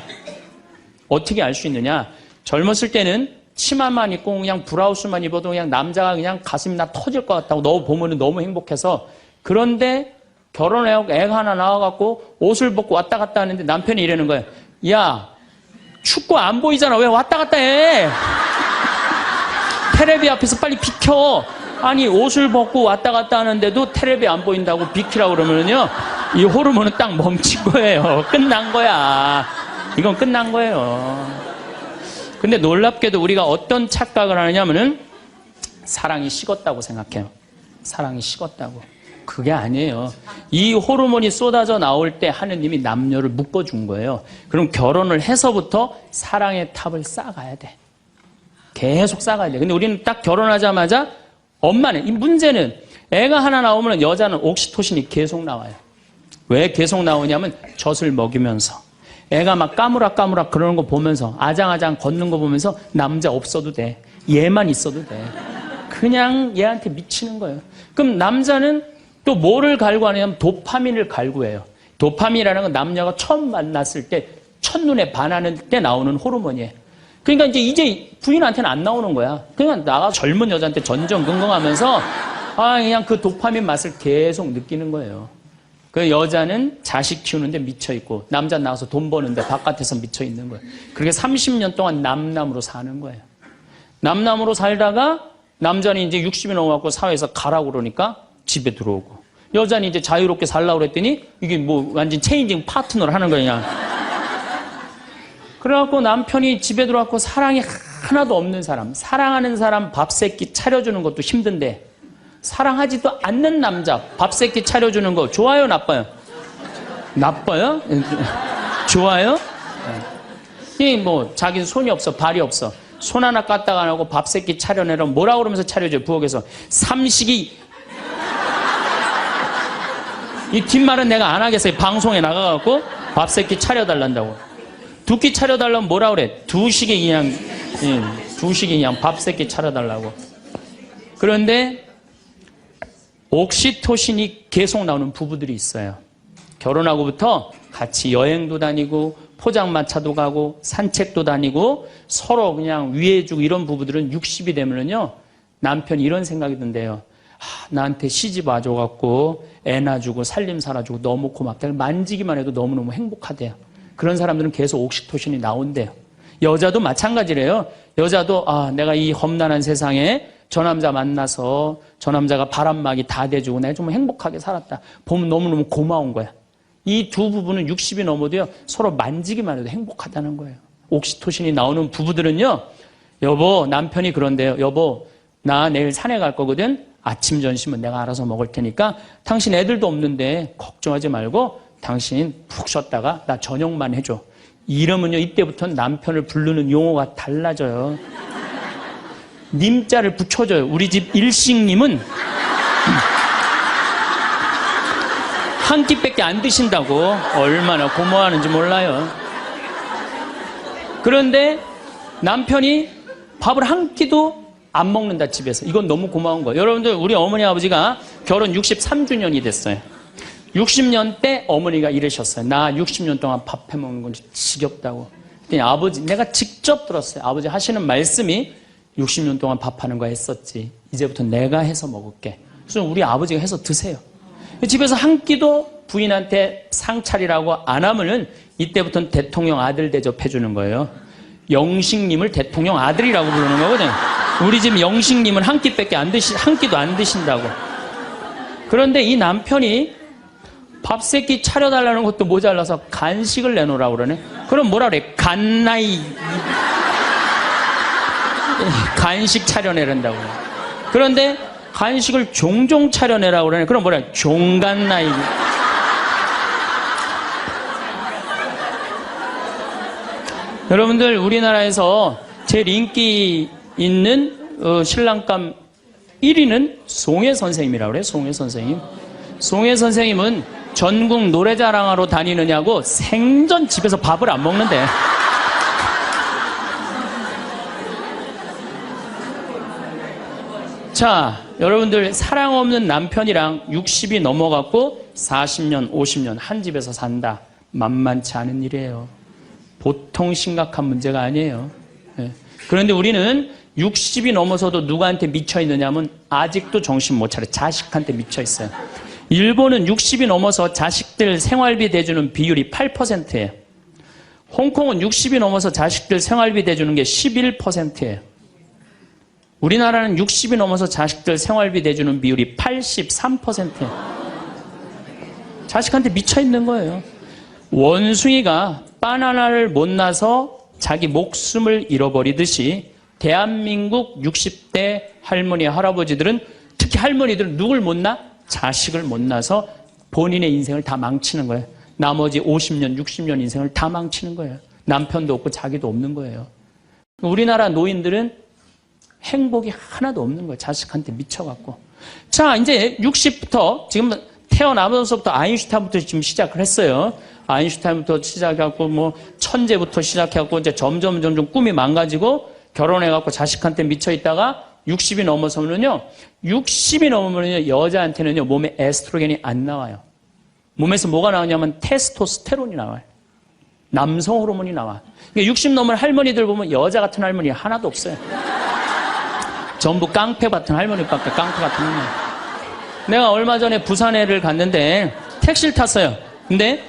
어떻게 알 수 있느냐? 젊었을 때는 치마만 입고 그냥 브라우스만 입어도 그냥 남자가 그냥 가슴이 나 터질 것 같다고 너 보면 너무 행복해서. 그런데 결혼해갖고 애가 하나 나와갖고 옷을 벗고 왔다 갔다 하는데 남편이 이러는 거예요. 야, 춥고 안 보이잖아. 왜 왔다 갔다 해? 테레비 앞에서 빨리 비켜. 아니 옷을 벗고 왔다 갔다 하는데도 테레비 안 보인다고 비키라고 그러면은요 이 호르몬은 딱 멈춘 거예요. 끝난 거야. 이건 끝난 거예요. 근데 놀랍게도 우리가 어떤 착각을 하느냐면은 사랑이 식었다고 생각해요. 사랑이 식었다고. 그게 아니에요. 이 호르몬이 쏟아져 나올 때 하느님이 남녀를 묶어준 거예요. 그럼 결혼을 해서부터 사랑의 탑을 쌓아가야 돼. 계속 쌓아가야 돼. 근데 우리는 딱 결혼하자마자 엄마는, 이 문제는 애가 하나 나오면 여자는 옥시토신이 계속 나와요. 왜 계속 나오냐면 젖을 먹이면서 애가 막 까무락까무락 그러는 거 보면서 아장아장 걷는 거 보면서 남자 없어도 돼. 얘만 있어도 돼. 그냥 얘한테 미치는 거예요. 그럼 남자는 또 뭐를 갈구하냐면 도파민을 갈구해요. 도파민이라는 건 남녀가 처음 만났을 때 첫눈에 반하는 때 나오는 호르몬이에요. 그러니까 이제 부인한테는 안 나오는 거야. 그냥 나가 젊은 여자한테 전전긍긍하면서 그냥 그 도파민 맛을 계속 느끼는 거예요. 그 여자는 자식 키우는데 미쳐있고 남자 나가서 돈 버는데 바깥에서 미쳐있는 거예요. 그렇게 30년 동안 남남으로 사는 거예요. 남남으로 살다가 남자는 이제 60이 넘어갖고 사회에서 가라고 그러니까 집에 들어오고 여자는 이제 자유롭게 살라고 그랬더니 이게 완전 체인징 파트너를 하는 거냐. 그래갖고 남편이 집에 들어왔고 사랑이 하나도 없는 사람, 사랑하는 사람 밥 세끼 차려주는 것도 힘든데 사랑하지도 않는 남자 밥 세끼 차려주는 거 좋아요, 나빠요? 나빠요? 좋아요? 이 자기는 손이 없어, 발이 없어. 손 하나 까딱 안 하고 밥 세끼 차려내라 뭐라 그러면서 차려줘요, 부엌에서. 삼식이. 이 뒷말은 내가 안 하겠어요. 방송에 나가갖고 밥 세끼 차려달란다고. 두 끼 차려달라면 뭐라 그래? 두 식이 그냥 밥 세끼 차려달라고. 그런데 옥시토신이 계속 나오는 부부들이 있어요. 결혼하고부터 같이 여행도 다니고 포장마차도 가고 산책도 다니고 서로 그냥 위해주고 이런 부부들은 60이 되면은요 남편이 이런 생각이 든대요. 나한테 시집 와줘갖고 애 낳아주고 살림 살아주고 너무 고맙다. 만지기만 해도 너무너무 행복하대요. 그런 사람들은 계속 옥시토신이 나온대요. 여자도 마찬가지래요. 여자도 내가 이 험난한 세상에 저 남자 만나서 저 남자가 바람막이 다 대주고 내가 좀 행복하게 살았다. 보면 너무너무 고마운 거야. 이 두 부부는 60이 넘어도요 서로 만지기만 해도 행복하다는 거예요. 옥시토신이 나오는 부부들은요 여보 남편이 그런데요. 여보 나 내일 산에 갈 거거든. 아침 점심은 내가 알아서 먹을 테니까 당신 애들도 없는데 걱정하지 말고 당신 푹 쉬었다가 나 저녁만 해줘. 이러면요 이때부터는 남편을 부르는 용어가 달라져요. 님자를 붙여줘요. 우리 집 일식님은 한 끼밖에 안 드신다고. 얼마나 고마워하는지 몰라요. 그런데 남편이 밥을 한 끼도 안 먹는다, 집에서. 이건 너무 고마운 거예요. 여러분들, 우리 어머니 아버지가 결혼 63주년이 됐어요. 60년 때 어머니가 이러셨어요. 나 60년 동안 밥 해먹는 건 지겹다고. 그랬더니 아버지, 내가 직접 들었어요. 아버지 하시는 말씀이 60년 동안 밥하는 거 했었지. 이제부터 내가 해서 먹을게. 그래서 우리 아버지가 해서 드세요. 집에서 한 끼도 부인한테 상 차리라고 안 하면은 이때부터는 대통령 아들 대접해 주는 거예요. 영식님을 대통령 아들이라고 부르는 거거든요. 우리 집 영식님은 한 끼밖에 한 끼도 안 드신다고. 그런데 이 남편이 밥 세 끼 차려달라는 것도 모자라서 간식을 내놓으라고 그러네. 그럼 뭐라 그래? 간나이. 간식 차려내란다고. 그런데 간식을 종종 차려내라고 그러네. 그럼 뭐라 그래? 종간나이. 여러분들, 우리나라에서 제일 인기 있는 신랑감 1위는 송혜 선생님이라고 그래요. 송혜 선생님. 송혜 선생님은 전국 노래자랑하러 다니느냐고 생전 집에서 밥을 안 먹는데. 자, 여러분들, 사랑 없는 남편이랑 60이 넘어갔고 40년, 50년 한 집에서 산다. 만만치 않은 일이에요. 보통 심각한 문제가 아니에요. 네. 그런데 우리는 60이 넘어서도 누구한테 미쳐있느냐면 아직도 정신 못 차려. 자식한테 미쳐있어요. 일본은 60이 넘어서 자식들 생활비 대주는 비율이 8%예요. 홍콩은 60이 넘어서 자식들 생활비 대주는 게 11%예요. 우리나라는 60이 넘어서 자식들 생활비 대주는 비율이 83%예요. 자식한테 미쳐있는 거예요. 원숭이가 바나나를 못 나서 자기 목숨을 잃어버리듯이 대한민국 60대 할머니, 할아버지들은, 특히 할머니들은 누굴 못 낳아? 자식을 못 낳아서 본인의 인생을 다 망치는 거예요. 나머지 50년, 60년 인생을 다 망치는 거예요. 남편도 없고 자기도 없는 거예요. 우리나라 노인들은 행복이 하나도 없는 거예요. 자식한테 미쳐갖고. 자, 이제 60부터, 지금 태어나면서부터 아인슈타인부터 지금 시작을 했어요. 아인슈타인부터 시작해갖고, 뭐, 천재부터 시작해갖고, 이제 점점 꿈이 망가지고, 결혼해갖고 자식한테 미쳐있다가 60이 넘어서면요, 60이 넘으면요, 여자한테는요, 몸에 에스트로겐이 안 나와요. 몸에서 뭐가 나오냐면 테스토스테론이 나와요. 남성 호르몬이 나와. 그러니까 60 넘은 할머니들 보면 여자 같은 할머니 하나도 없어요. 전부 깡패 같은 할머니밖에, 깡패 같은 할머니. 내가 얼마 전에 부산에를 갔는데 택시를 탔어요. 근데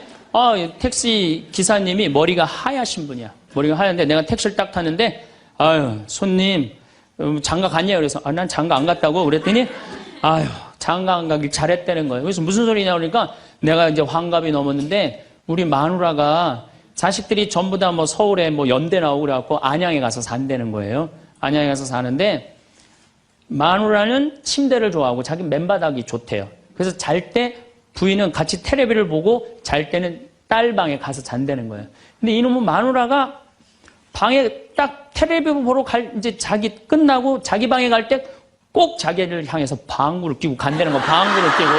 택시 기사님이 머리가 하얗신 분이야. 머리가 하얀데 내가 택시를 딱 탔는데, 아유, 손님, 장가 갔냐? 그래서, 난 장가 안 갔다고 그랬더니, 아유, 장가 안 가길 잘했다는 거예요. 그래서 무슨 소리냐 그러니까 내가 이제 환갑이 넘었는데 우리 마누라가 자식들이 전부 다 뭐 서울에 뭐 연대 나오고 그래갖고 안양에 가서 산다는 거예요. 안양에 가서 사는데 마누라는 침대를 좋아하고 자기 맨바닥이 좋대요. 그래서 잘 때 부인은 같이 텔레비를 보고 잘 때는 딸 방에 가서 잔다는 거예요. 근데 이놈은 마누라가 방에 딱 텔레비를 보러 이제 자기 끝나고 자기 방에 갈 때 꼭 자기를 향해서 방구를 끼고 간다는 거, 방구를 끼고.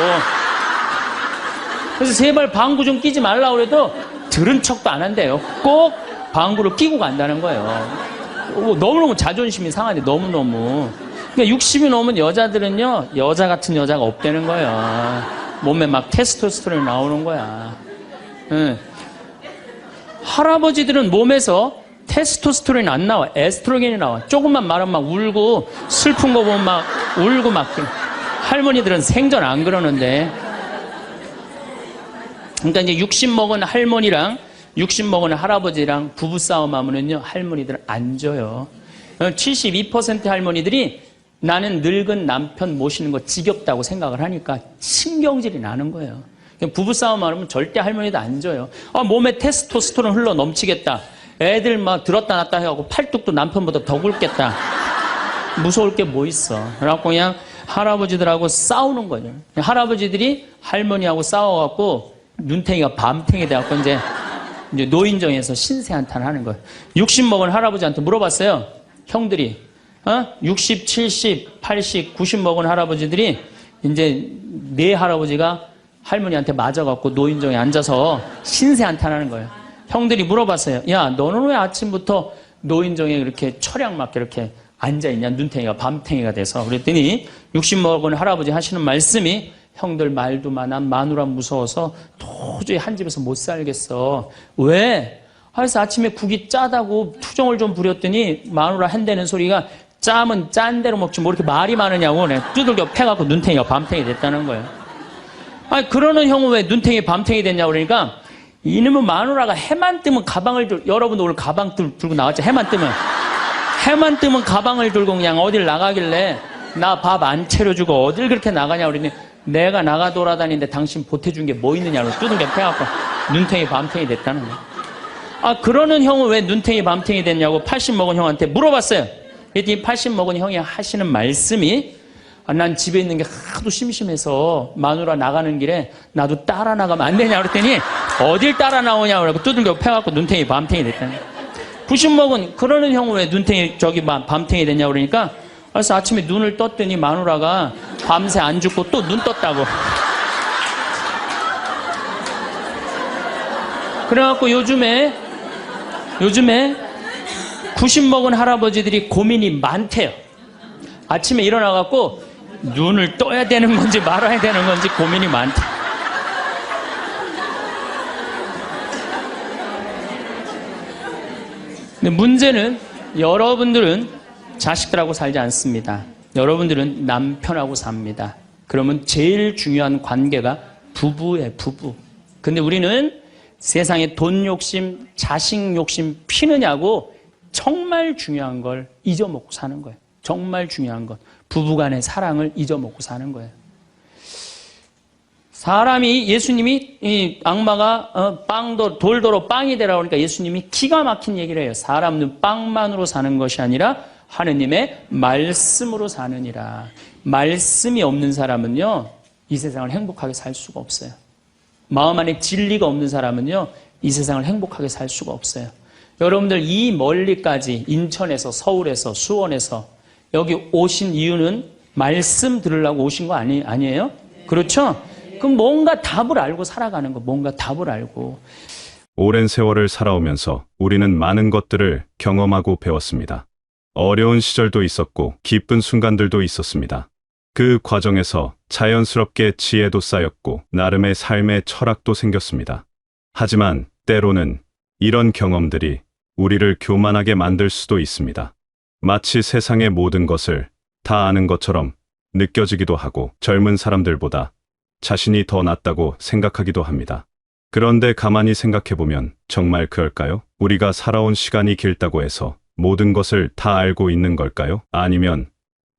그래서 제발 방구 좀 끼지 말라고 그래도 들은 척도 안 한대요. 꼭 방구를 끼고 간다는 거예요. 너무너무 자존심이 상하네, 너무너무. 그러니까 60이 넘은 여자들은요, 여자 같은 여자가 없다는 거예요. 몸에 막 테스토스테론이 나오는 거야. 응. 할아버지들은 몸에서 테스토스테론이 안 나와. 에스트로겐이 나와. 조금만 말하면 막 울고, 슬픈 거 보면 막 울고 막. 할머니들은 생전 안 그러는데. 그러니까 이제 60 먹은 할머니랑 60 먹은 할아버지랑 부부싸움 하면은요, 할머니들은 안 져요. 72% 할머니들이 나는 늙은 남편 모시는 거 지겹다고 생각을 하니까 신경질이 나는 거예요. 부부싸움 하면 절대 할머니도 안 져요. 몸에 테스토스테론 흘러 넘치겠다. 애들 막 들었다 놨다 해갖고 팔뚝도 남편보다 더 굵겠다. 무서울 게 뭐 있어. 그래갖고 그냥 할아버지들하고 싸우는 거죠. 할아버지들이 할머니하고 싸워갖고 눈탱이가 밤탱이 돼갖고 이제 노인정에서 신세한탄 하는 거예요. 60 먹은 할아버지한테 물어봤어요. 형들이. 60, 70, 80, 90 먹은 할아버지들이 이제 네 할아버지가 할머니한테 맞아갖고 노인정에 앉아서 신세한탄하는 거예요. 형들이 물어봤어요. 야, 너는 왜 아침부터 노인정에 이렇게 철양 맞게 이렇게 앉아있냐? 눈탱이가 밤탱이가 돼서. 그랬더니 60 먹은 할아버지 하시는 말씀이 형들 말도 많아 마누라 무서워서 도저히 한 집에서 못 살겠어. 왜? 그래서 아침에 국이 짜다고 투정을 좀 부렸더니 마누라 한대는 소리가 짜면 짠 대로 먹지 뭐 이렇게 말이 많으냐고 두들겨 패갖고 눈탱이가 밤탱이 됐다는 거예요. 아니 그러는 형은 왜 눈탱이 밤탱이 됐냐고 그러니까 이놈의 마누라가 해만 뜨면 가방을 여러분도 오늘 가방 들고 나왔죠. 해만 뜨면 가방을 들고 그냥 어딜 나가길래 나 밥 안 차려주고 어딜 그렇게 나가냐 그러니 내가 나가 돌아다니는데 당신 보태준 게 뭐 있느냐고 두들겨 패갖고 눈탱이 밤탱이 됐다는 거예요. 아 그러는 형은 왜 눈탱이 밤탱이 됐냐고 80 먹은 형한테 물어봤어요. 그랬더니 80 먹은 형이 하시는 말씀이 난 집에 있는 게 하도 심심해서 마누라 나가는 길에 나도 따라 나가면 안 되냐 그랬더니 어딜 따라 나오냐고 그러고 두들겨 패갖고 눈탱이 밤탱이 됐다는 거예요. 90 먹은 그러는 형은 왜 눈탱이 밤탱이 됐냐고 그러니까 그래서 아침에 눈을 떴더니 마누라가 밤새 안 죽고 또 눈 떴다고. 그래갖고 요즘에 90 먹은 할아버지들이 고민이 많대요. 아침에 일어나갖고 눈을 떠야 되는 건지 말아야 되는 건지 고민이 많대. 근데 문제는 여러분들은 자식들하고 살지 않습니다. 여러분들은 남편하고 삽니다. 그러면 제일 중요한 관계가 부부예요, 부부. 근데 우리는 세상에 돈 욕심, 자식 욕심 피느냐고 정말 중요한 걸 잊어먹고 사는 거예요. 정말 중요한 것. 부부간의 사랑을 잊어먹고 사는 거예요. 사람이 예수님이 이 악마가 돌더러 빵이 되라고 하니까 예수님이 기가 막힌 얘기를 해요. 사람은 빵만으로 사는 것이 아니라 하느님의 말씀으로 사느니라. 말씀이 없는 사람은요, 이 세상을 행복하게 살 수가 없어요. 마음 안에 진리가 없는 사람은요, 이 세상을 행복하게 살 수가 없어요. 여러분들 이 멀리까지 인천에서 서울에서 수원에서 여기 오신 이유는 말씀 들으려고 오신 거 아니에요? 그렇죠? 그럼 뭔가 답을 알고 살아가는 거, 뭔가 답을 알고.
오랜 세월을 살아오면서 우리는 많은 것들을 경험하고 배웠습니다. 어려운 시절도 있었고 기쁜 순간들도 있었습니다. 그 과정에서 자연스럽게 지혜도 쌓였고 나름의 삶의 철학도 생겼습니다. 하지만 때로는 이런 경험들이 우리를 교만하게 만들 수도 있습니다. 마치 세상의 모든 것을 다 아는 것처럼 느껴지기도 하고 젊은 사람들보다 자신이 더 낫다고 생각하기도 합니다. 그런데 가만히 생각해보면 정말 그럴까요? 우리가 살아온 시간이 길다고 해서 모든 것을 다 알고 있는 걸까요? 아니면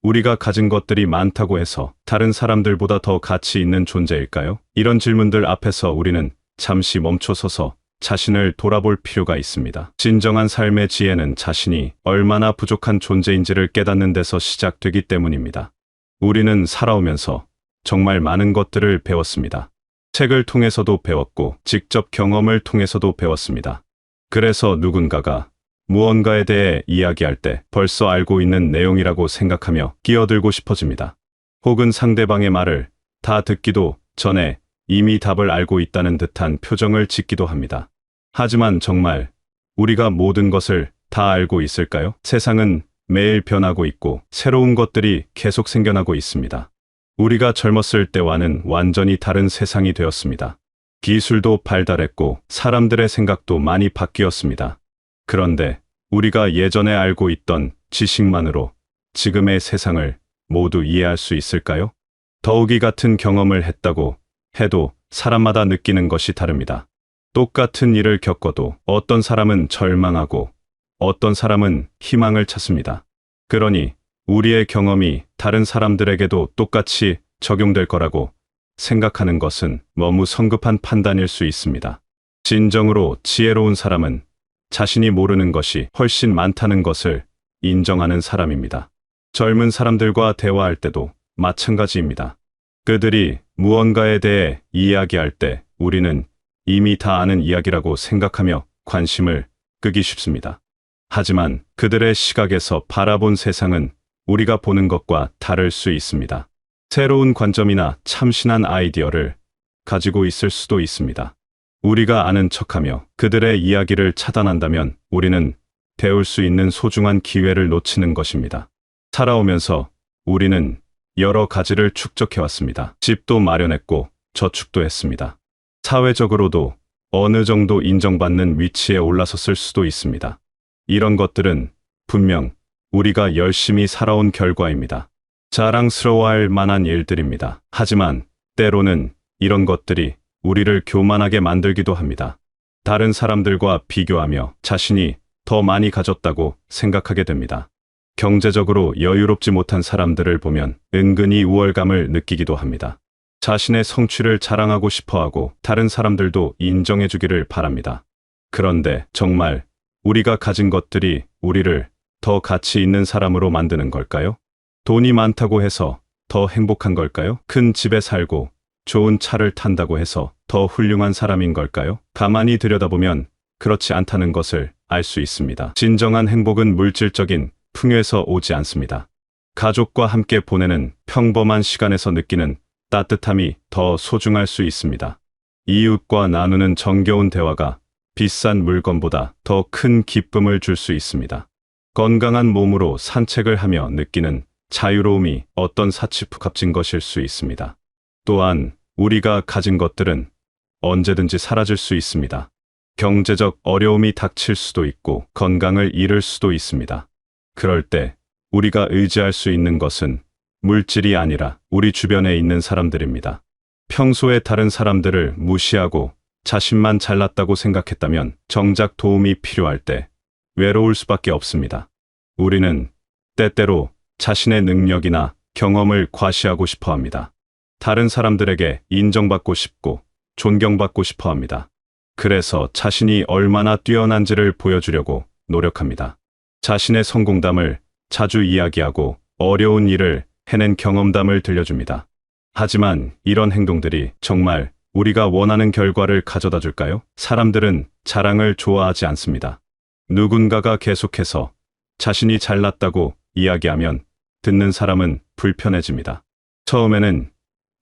우리가 가진 것들이 많다고 해서 다른 사람들보다 더 가치 있는 존재일까요? 이런 질문들 앞에서 우리는 잠시 멈춰서서 자신을 돌아볼 필요가 있습니다. 진정한 삶의 지혜는 자신이 얼마나 부족한 존재인지를 깨닫는 데서 시작되기 때문입니다. 우리는 살아오면서 정말 많은 것들을 배웠습니다. 책을 통해서도 배웠고 직접 경험을 통해서도 배웠습니다. 그래서 누군가가 무언가에 대해 이야기할 때 벌써 알고 있는 내용이라고 생각하며 끼어들고 싶어집니다. 혹은 상대방의 말을 다 듣기도 전에 이미 답을 알고 있다는 듯한 표정을 짓기도 합니다. 하지만 정말 우리가 모든 것을 다 알고 있을까요? 세상은 매일 변하고 있고 새로운 것들이 계속 생겨나고 있습니다. 우리가 젊었을 때와는 완전히 다른 세상이 되었습니다. 기술도 발달했고 사람들의 생각도 많이 바뀌었습니다. 그런데 우리가 예전에 알고 있던 지식만으로 지금의 세상을 모두 이해할 수 있을까요? 더욱이 같은 경험을 했다고 해도 사람마다 느끼는 것이 다릅니다. 똑같은 일을 겪어도 어떤 사람은 절망하고 어떤 사람은 희망을 찾습니다. 그러니 우리의 경험이 다른 사람들에게도 똑같이 적용될 거라고 생각하는 것은 너무 성급한 판단일 수 있습니다. 진정으로 지혜로운 사람은 자신이 모르는 것이 훨씬 많다는 것을 인정하는 사람입니다. 젊은 사람들과 대화할 때도 마찬가지입니다. 그들이 무언가에 대해 이야기할 때 우리는 이미 다 아는 이야기라고 생각하며 관심을 끄기 쉽습니다. 하지만 그들의 시각에서 바라본 세상은 우리가 보는 것과 다를 수 있습니다. 새로운 관점이나 참신한 아이디어를 가지고 있을 수도 있습니다. 우리가 아는 척하며 그들의 이야기를 차단한다면 우리는 배울 수 있는 소중한 기회를 놓치는 것입니다. 살아오면서 우리는 여러 가지를 축적해왔습니다. 집도 마련했고 저축도 했습니다. 사회적으로도 어느 정도 인정받는 위치에 올라섰을 수도 있습니다. 이런 것들은 분명 우리가 열심히 살아온 결과입니다. 자랑스러워할 만한 일들입니다. 하지만 때로는 이런 것들이 우리를 교만하게 만들기도 합니다. 다른 사람들과 비교하며 자신이 더 많이 가졌다고 생각하게 됩니다. 경제적으로 여유롭지 못한 사람들을 보면 은근히 우월감을 느끼기도 합니다. 자신의 성취를 자랑하고 싶어하고 다른 사람들도 인정해주기를 바랍니다. 그런데 정말 우리가 가진 것들이 우리를 더 가치 있는 사람으로 만드는 걸까요? 돈이 많다고 해서 더 행복한 걸까요? 큰 집에 살고 좋은 차를 탄다고 해서 더 훌륭한 사람인 걸까요? 가만히 들여다보면 그렇지 않다는 것을 알 수 있습니다. 진정한 행복은 물질적인 풍요에서 오지 않습니다. 가족과 함께 보내는 평범한 시간에서 느끼는 따뜻함이 더 소중할 수 있습니다. 이웃과 나누는 정겨운 대화가 비싼 물건보다 더 큰 기쁨을 줄 수 있습니다. 건강한 몸으로 산책을 하며 느끼는 자유로움이 어떤 사치품 값진 것일 수 있습니다. 또한 우리가 가진 것들은 언제든지 사라질 수 있습니다. 경제적 어려움이 닥칠 수도 있고 건강을 잃을 수도 있습니다. 그럴 때 우리가 의지할 수 있는 것은 물질이 아니라 우리 주변에 있는 사람들입니다. 평소에 다른 사람들을 무시하고 자신만 잘났다고 생각했다면 정작 도움이 필요할 때 외로울 수밖에 없습니다. 우리는 때때로 자신의 능력이나 경험을 과시하고 싶어 합니다. 다른 사람들에게 인정받고 싶고 존경받고 싶어 합니다. 그래서 자신이 얼마나 뛰어난지를 보여주려고 노력합니다. 자신의 성공담을 자주 이야기하고 어려운 일을 해낸 경험담을 들려줍니다. 하지만 이런 행동들이 정말 우리가 원하는 결과를 가져다 줄까요? 사람들은 자랑을 좋아하지 않습니다. 누군가가 계속해서 자신이 잘났다고 이야기하면 듣는 사람은 불편해집니다. 처음에는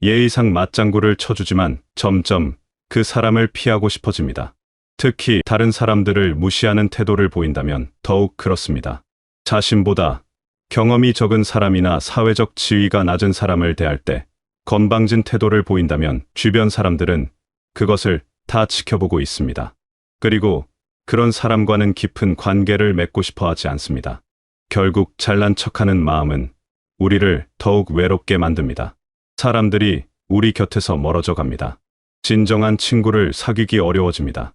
예의상 맞장구를 쳐주지만 점점 그 사람을 피하고 싶어집니다. 특히 다른 사람들을 무시하는 태도를 보인다면 더욱 그렇습니다. 자신보다 경험이 적은 사람이나 사회적 지위가 낮은 사람을 대할 때 건방진 태도를 보인다면 주변 사람들은 그것을 다 지켜보고 있습니다. 그리고 그런 사람과는 깊은 관계를 맺고 싶어 하지 않습니다. 결국 잘난 척하는 마음은 우리를 더욱 외롭게 만듭니다. 사람들이 우리 곁에서 멀어져 갑니다. 진정한 친구를 사귀기 어려워집니다.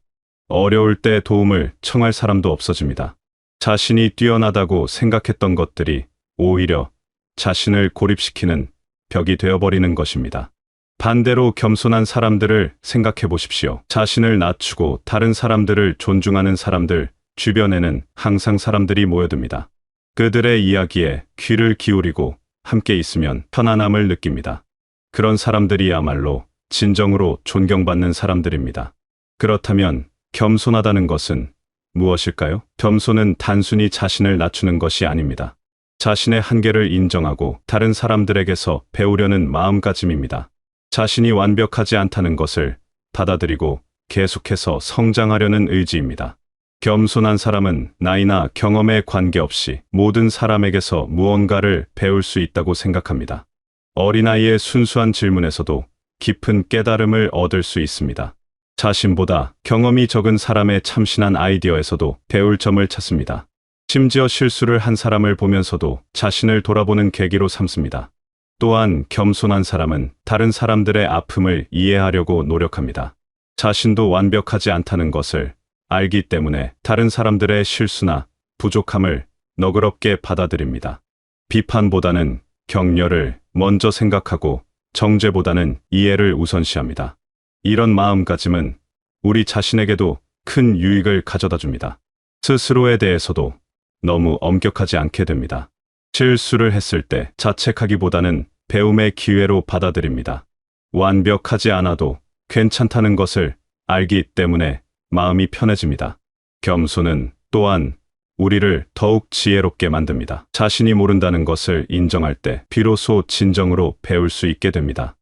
어려울 때 도움을 청할 사람도 없어집니다. 자신이 뛰어나다고 생각했던 것들이 오히려 자신을 고립시키는 벽이 되어버리는 것입니다. 반대로 겸손한 사람들을 생각해 보십시오. 자신을 낮추고 다른 사람들을 존중하는 사람들 주변에는 항상 사람들이 모여듭니다. 그들의 이야기에 귀를 기울이고 함께 있으면 편안함을 느낍니다. 그런 사람들이야말로 진정으로 존경받는 사람들입니다. 그렇다면 겸손하다는 것은 무엇일까요? 겸손은 단순히 자신을 낮추는 것이 아닙니다. 자신의 한계를 인정하고 다른 사람들에게서 배우려는 마음가짐입니다. 자신이 완벽하지 않다는 것을 받아들이고 계속해서 성장하려는 의지입니다. 겸손한 사람은 나이나 경험에 관계없이 모든 사람에게서 무언가를 배울 수 있다고 생각합니다. 어린아이의 순수한 질문에서도 깊은 깨달음을 얻을 수 있습니다. 자신보다 경험이 적은 사람의 참신한 아이디어에서도 배울 점을 찾습니다. 심지어 실수를 한 사람을 보면서도 자신을 돌아보는 계기로 삼습니다. 또한 겸손한 사람은 다른 사람들의 아픔을 이해하려고 노력합니다. 자신도 완벽하지 않다는 것을 알기 때문에 다른 사람들의 실수나 부족함을 너그럽게 받아들입니다. 비판보다는 격려를 먼저 생각하고 정죄보다는 이해를 우선시합니다. 이런 마음가짐은 우리 자신에게도 큰 유익을 가져다 줍니다. 스스로에 대해서도 너무 엄격하지 않게 됩니다. 실수를 했을 때 자책하기보다는 배움의 기회로 받아들입니다. 완벽하지 않아도 괜찮다는 것을 알기 때문에 마음이 편해집니다. 겸손은 또한 우리를 더욱 지혜롭게 만듭니다. 자신이 모른다는 것을 인정할 때 비로소 진정으로 배울 수 있게 됩니다.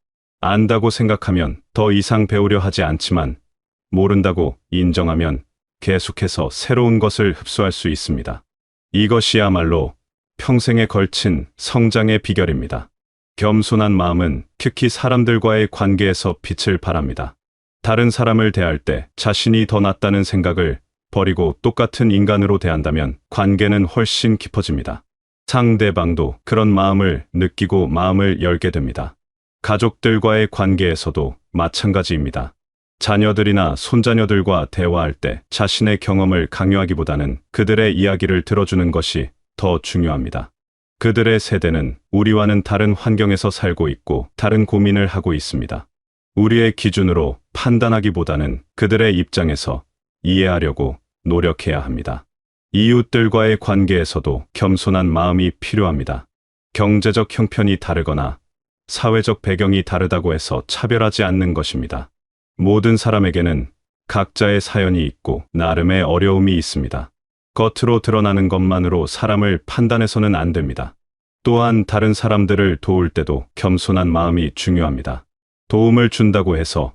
안다고 생각하면 더 이상 배우려 하지 않지만 모른다고 인정하면 계속해서 새로운 것을 흡수할 수 있습니다. 이것이야말로 평생에 걸친 성장의 비결입니다. 겸손한 마음은 특히 사람들과의 관계에서 빛을 발합니다. 다른 사람을 대할 때 자신이 더 낫다는 생각을 버리고 똑같은 인간으로 대한다면 관계는 훨씬 깊어집니다. 상대방도 그런 마음을 느끼고 마음을 열게 됩니다. 가족들과의 관계에서도 마찬가지입니다. 자녀들이나 손자녀들과 대화할 때 자신의 경험을 강요하기보다는 그들의 이야기를 들어주는 것이 더 중요합니다. 그들의 세대는 우리와는 다른 환경에서 살고 있고 다른 고민을 하고 있습니다. 우리의 기준으로 판단하기보다는 그들의 입장에서 이해하려고 노력해야 합니다. 이웃들과의 관계에서도 겸손한 마음이 필요합니다. 경제적 형편이 다르거나 사회적 배경이 다르다고 해서 차별하지 않는 것입니다. 모든 사람에게는 각자의 사연이 있고 나름의 어려움이 있습니다. 겉으로 드러나는 것만으로 사람을 판단해서는 안 됩니다. 또한 다른 사람들을 도울 때도 겸손한 마음이 중요합니다. 도움을 준다고 해서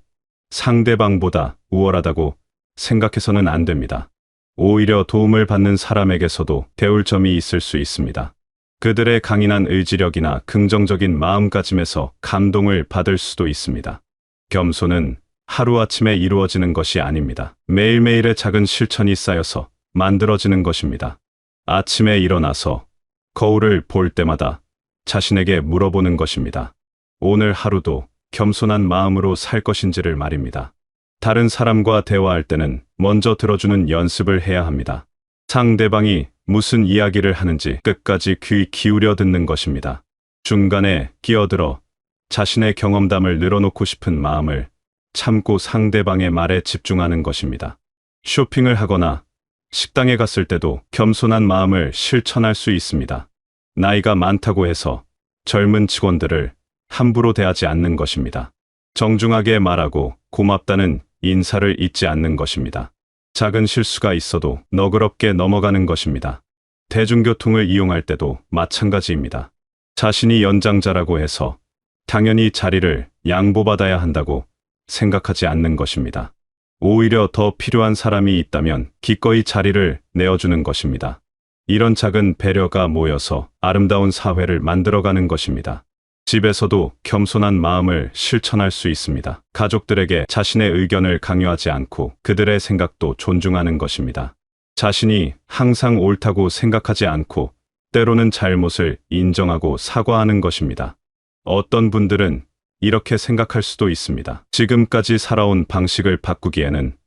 상대방보다 우월하다고 생각해서는 안 됩니다. 오히려 도움을 받는 사람에게서도 배울 점이 있을 수 있습니다. 그들의 강인한 의지력이나 긍정적인 마음가짐에서 감동을 받을 수도 있습니다. 겸손은 하루아침에 이루어지는 것이 아닙니다. 매일매일의 작은 실천이 쌓여서 만들어지는 것입니다. 아침에 일어나서 거울을 볼 때마다 자신에게 물어보는 것입니다. 오늘 하루도 겸손한 마음으로 살 것인지를 말입니다. 다른 사람과 대화할 때는 먼저 들어주는 연습을 해야 합니다. 상대방이 무슨 이야기를 하는지 끝까지 귀 기울여 듣는 것입니다. 중간에 끼어들어 자신의 경험담을 늘어놓고 싶은 마음을 참고 상대방의 말에 집중하는 것입니다. 쇼핑을 하거나 식당에 갔을 때도 겸손한 마음을 실천할 수 있습니다. 나이가 많다고 해서 젊은 직원들을 함부로 대하지 않는 것입니다. 정중하게 말하고 고맙다는 인사를 잊지 않는 것입니다. 작은 실수가 있어도 너그럽게 넘어가는 것입니다. 대중교통을 이용할 때도 마찬가지입니다. 자신이 연장자라고 해서 당연히 자리를 양보받아야 한다고 생각하지 않는 것입니다. 오히려 더 필요한 사람이 있다면 기꺼이 자리를 내어주는 것입니다. 이런 작은 배려가 모여서 아름다운 사회를 만들어가는 것입니다. 집에서도 겸손한 마음을 실천할 수 있습니다. 가족들에게 자신의 의견을 강요하지 않고 그들의 생각도 존중하는 것입니다. 자신이 항상 옳다고 생각하지 않고 때로는 잘못을 인정하고 사과하는 것입니다. 어떤 분들은 이렇게 생각할 수도 있습니다. 지금까지 살아온 방식을 바꾸기에는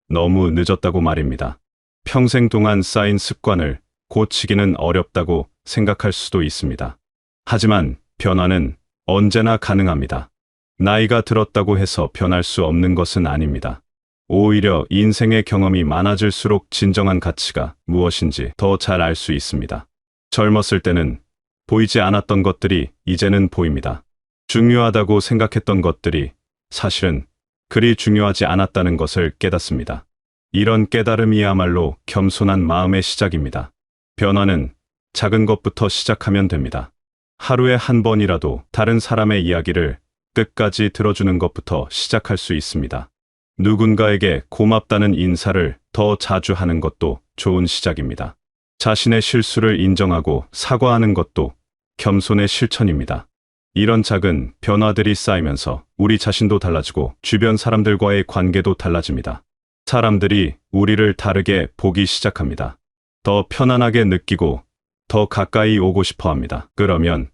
너무 늦었다고 말입니다. 평생 동안 쌓인 습관을 고치기는 어렵다고 생각할 수도 있습니다. 하지만 변화는 언제나 가능합니다. 나이가 들었다고 해서 변할 수 없는 것은 아닙니다. 오히려 인생의 경험이 많아질수록 진정한 가치가 무엇인지 더 잘 알 수 있습니다. 젊었을 때는 보이지 않았던 것들이 이제는 보입니다. 중요하다고 생각했던 것들이 사실은 그리 중요하지 않았다는 것을 깨닫습니다. 이런 깨달음이야말로 겸손한 마음의 시작입니다. 변화는 작은 것부터 시작하면 됩니다. 하루에 한 번이라도 다른 사람의 이야기를 끝까지 들어주는 것부터 시작할 수 있습니다. 누군가에게 고맙다는 인사를 더 자주 하는 것도 좋은 시작입니다. 자신의 실수를 인정하고 사과하는 것도 겸손의 실천입니다. 이런 작은 변화들이 쌓이면서 우리 자신도 달라지고 주변 사람들과의 관계도 달라집니다. 사람들이 우리를 다르게 보기 시작합니다. 더 편안하게 느끼고 더 가까이 오고 싶어 합니다. 그러면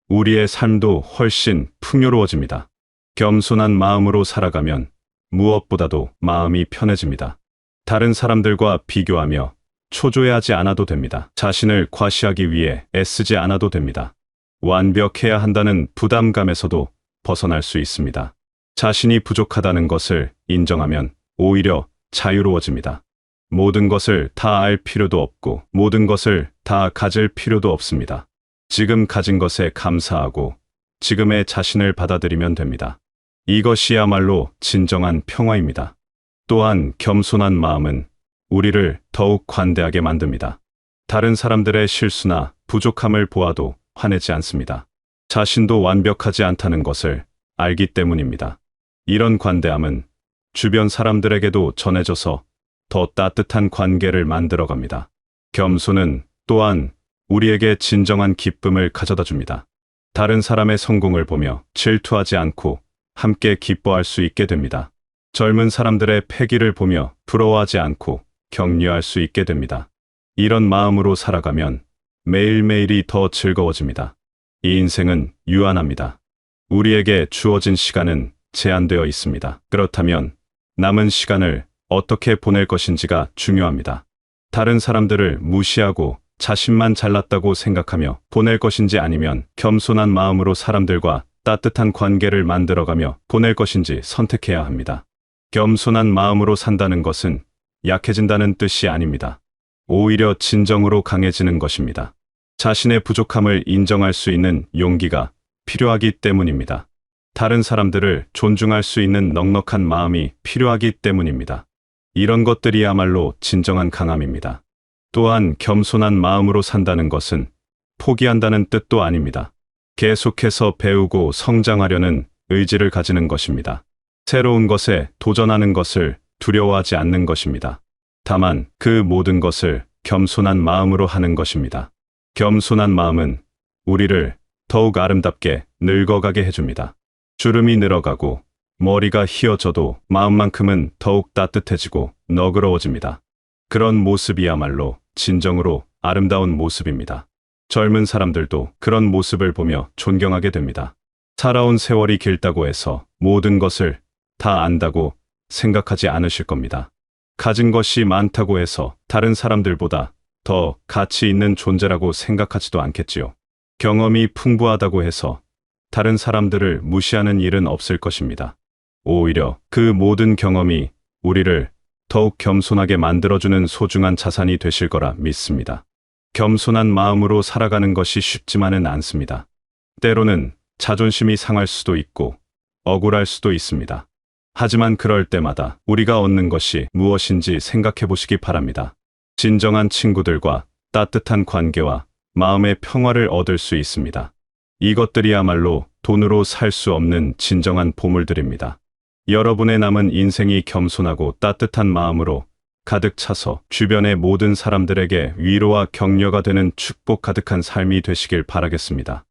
우리의 삶도 훨씬 풍요로워집니다. 겸손한 마음으로 살아가면 무엇보다도 마음이 편해집니다. 다른 사람들과 비교하며 초조해하지 않아도 됩니다. 자신을 과시하기 위해 애쓰지 않아도 됩니다. 완벽해야 한다는 부담감에서도 벗어날 수 있습니다. 자신이 부족하다는 것을 인정하면 오히려 자유로워집니다. 모든 것을 다 알 필요도 없고 모든 것을 다 가질 필요도 없습니다. 지금 가진 것에 감사하고 지금의 자신을 받아들이면 됩니다. 이것이야말로 진정한 평화입니다. 또한 겸손한 마음은 우리를 더욱 관대하게 만듭니다. 다른 사람들의 실수나 부족함을 보아도 화내지 않습니다. 자신도 완벽하지 않다는 것을 알기 때문입니다. 이런 관대함은 주변 사람들에게도 전해져서 더 따뜻한 관계를 만들어갑니다. 겸손은 또한 우리에게 진정한 기쁨을 가져다 줍니다. 다른 사람의 성공을 보며 질투하지 않고 함께 기뻐할 수 있게 됩니다. 젊은 사람들의 패기를 보며 부러워하지 않고 격려할 수 있게 됩니다. 이런 마음으로 살아가면 매일매일이 더 즐거워집니다. 이 인생은 유한합니다. 우리에게 주어진 시간은 제한되어 있습니다. 그렇다면 남은 시간을 어떻게 보낼 것인지가 중요합니다. 다른 사람들을 무시하고 자신만 잘났다고 생각하며 보낼 것인지 아니면 겸손한 마음으로 사람들과 따뜻한 관계를 만들어가며 보낼 것인지 선택해야 합니다. 겸손한 마음으로 산다는 것은 약해진다는 뜻이 아닙니다. 오히려 진정으로 강해지는 것입니다. 자신의 부족함을 인정할 수 있는 용기가 필요하기 때문입니다. 다른 사람들을 존중할 수 있는 넉넉한 마음이 필요하기 때문입니다. 이런 것들이야말로 진정한 강함입니다. 또한 겸손한 마음으로 산다는 것은 포기한다는 뜻도 아닙니다. 계속해서 배우고 성장하려는 의지를 가지는 것입니다. 새로운 것에 도전하는 것을 두려워하지 않는 것입니다. 다만 그 모든 것을 겸손한 마음으로 하는 것입니다. 겸손한 마음은 우리를 더욱 아름답게 늙어가게 해줍니다. 주름이 늘어가고 머리가 휘어져도 마음만큼은 더욱 따뜻해지고 너그러워집니다. 그런 모습이야말로 진정으로 아름다운 모습입니다. 젊은 사람들도 그런 모습을 보며 존경하게 됩니다. 살아온 세월이 길다고 해서 모든 것을 다 안다고 생각하지 않으실 겁니다. 가진 것이 많다고 해서 다른 사람들보다 더 가치 있는 존재라고 생각하지도 않겠지요. 경험이 풍부하다고 해서 다른 사람들을 무시하는 일은 없을 것입니다. 오히려 그 모든 경험이 우리를 더욱 겸손하게 만들어주는 소중한 자산이 되실 거라 믿습니다. 겸손한 마음으로 살아가는 것이 쉽지만은 않습니다. 때로는 자존심이 상할 수도 있고 억울할 수도 있습니다. 하지만 그럴 때마다 우리가 얻는 것이 무엇인지 생각해 보시기 바랍니다. 진정한 친구들과 따뜻한 관계와 마음의 평화를 얻을 수 있습니다. 이것들이야말로 돈으로 살 수 없는 진정한 보물들입니다. 여러분의 남은 인생이 겸손하고 따뜻한 마음으로 가득 차서 주변의 모든 사람들에게 위로와 격려가 되는 축복 가득한 삶이 되시길 바라겠습니다.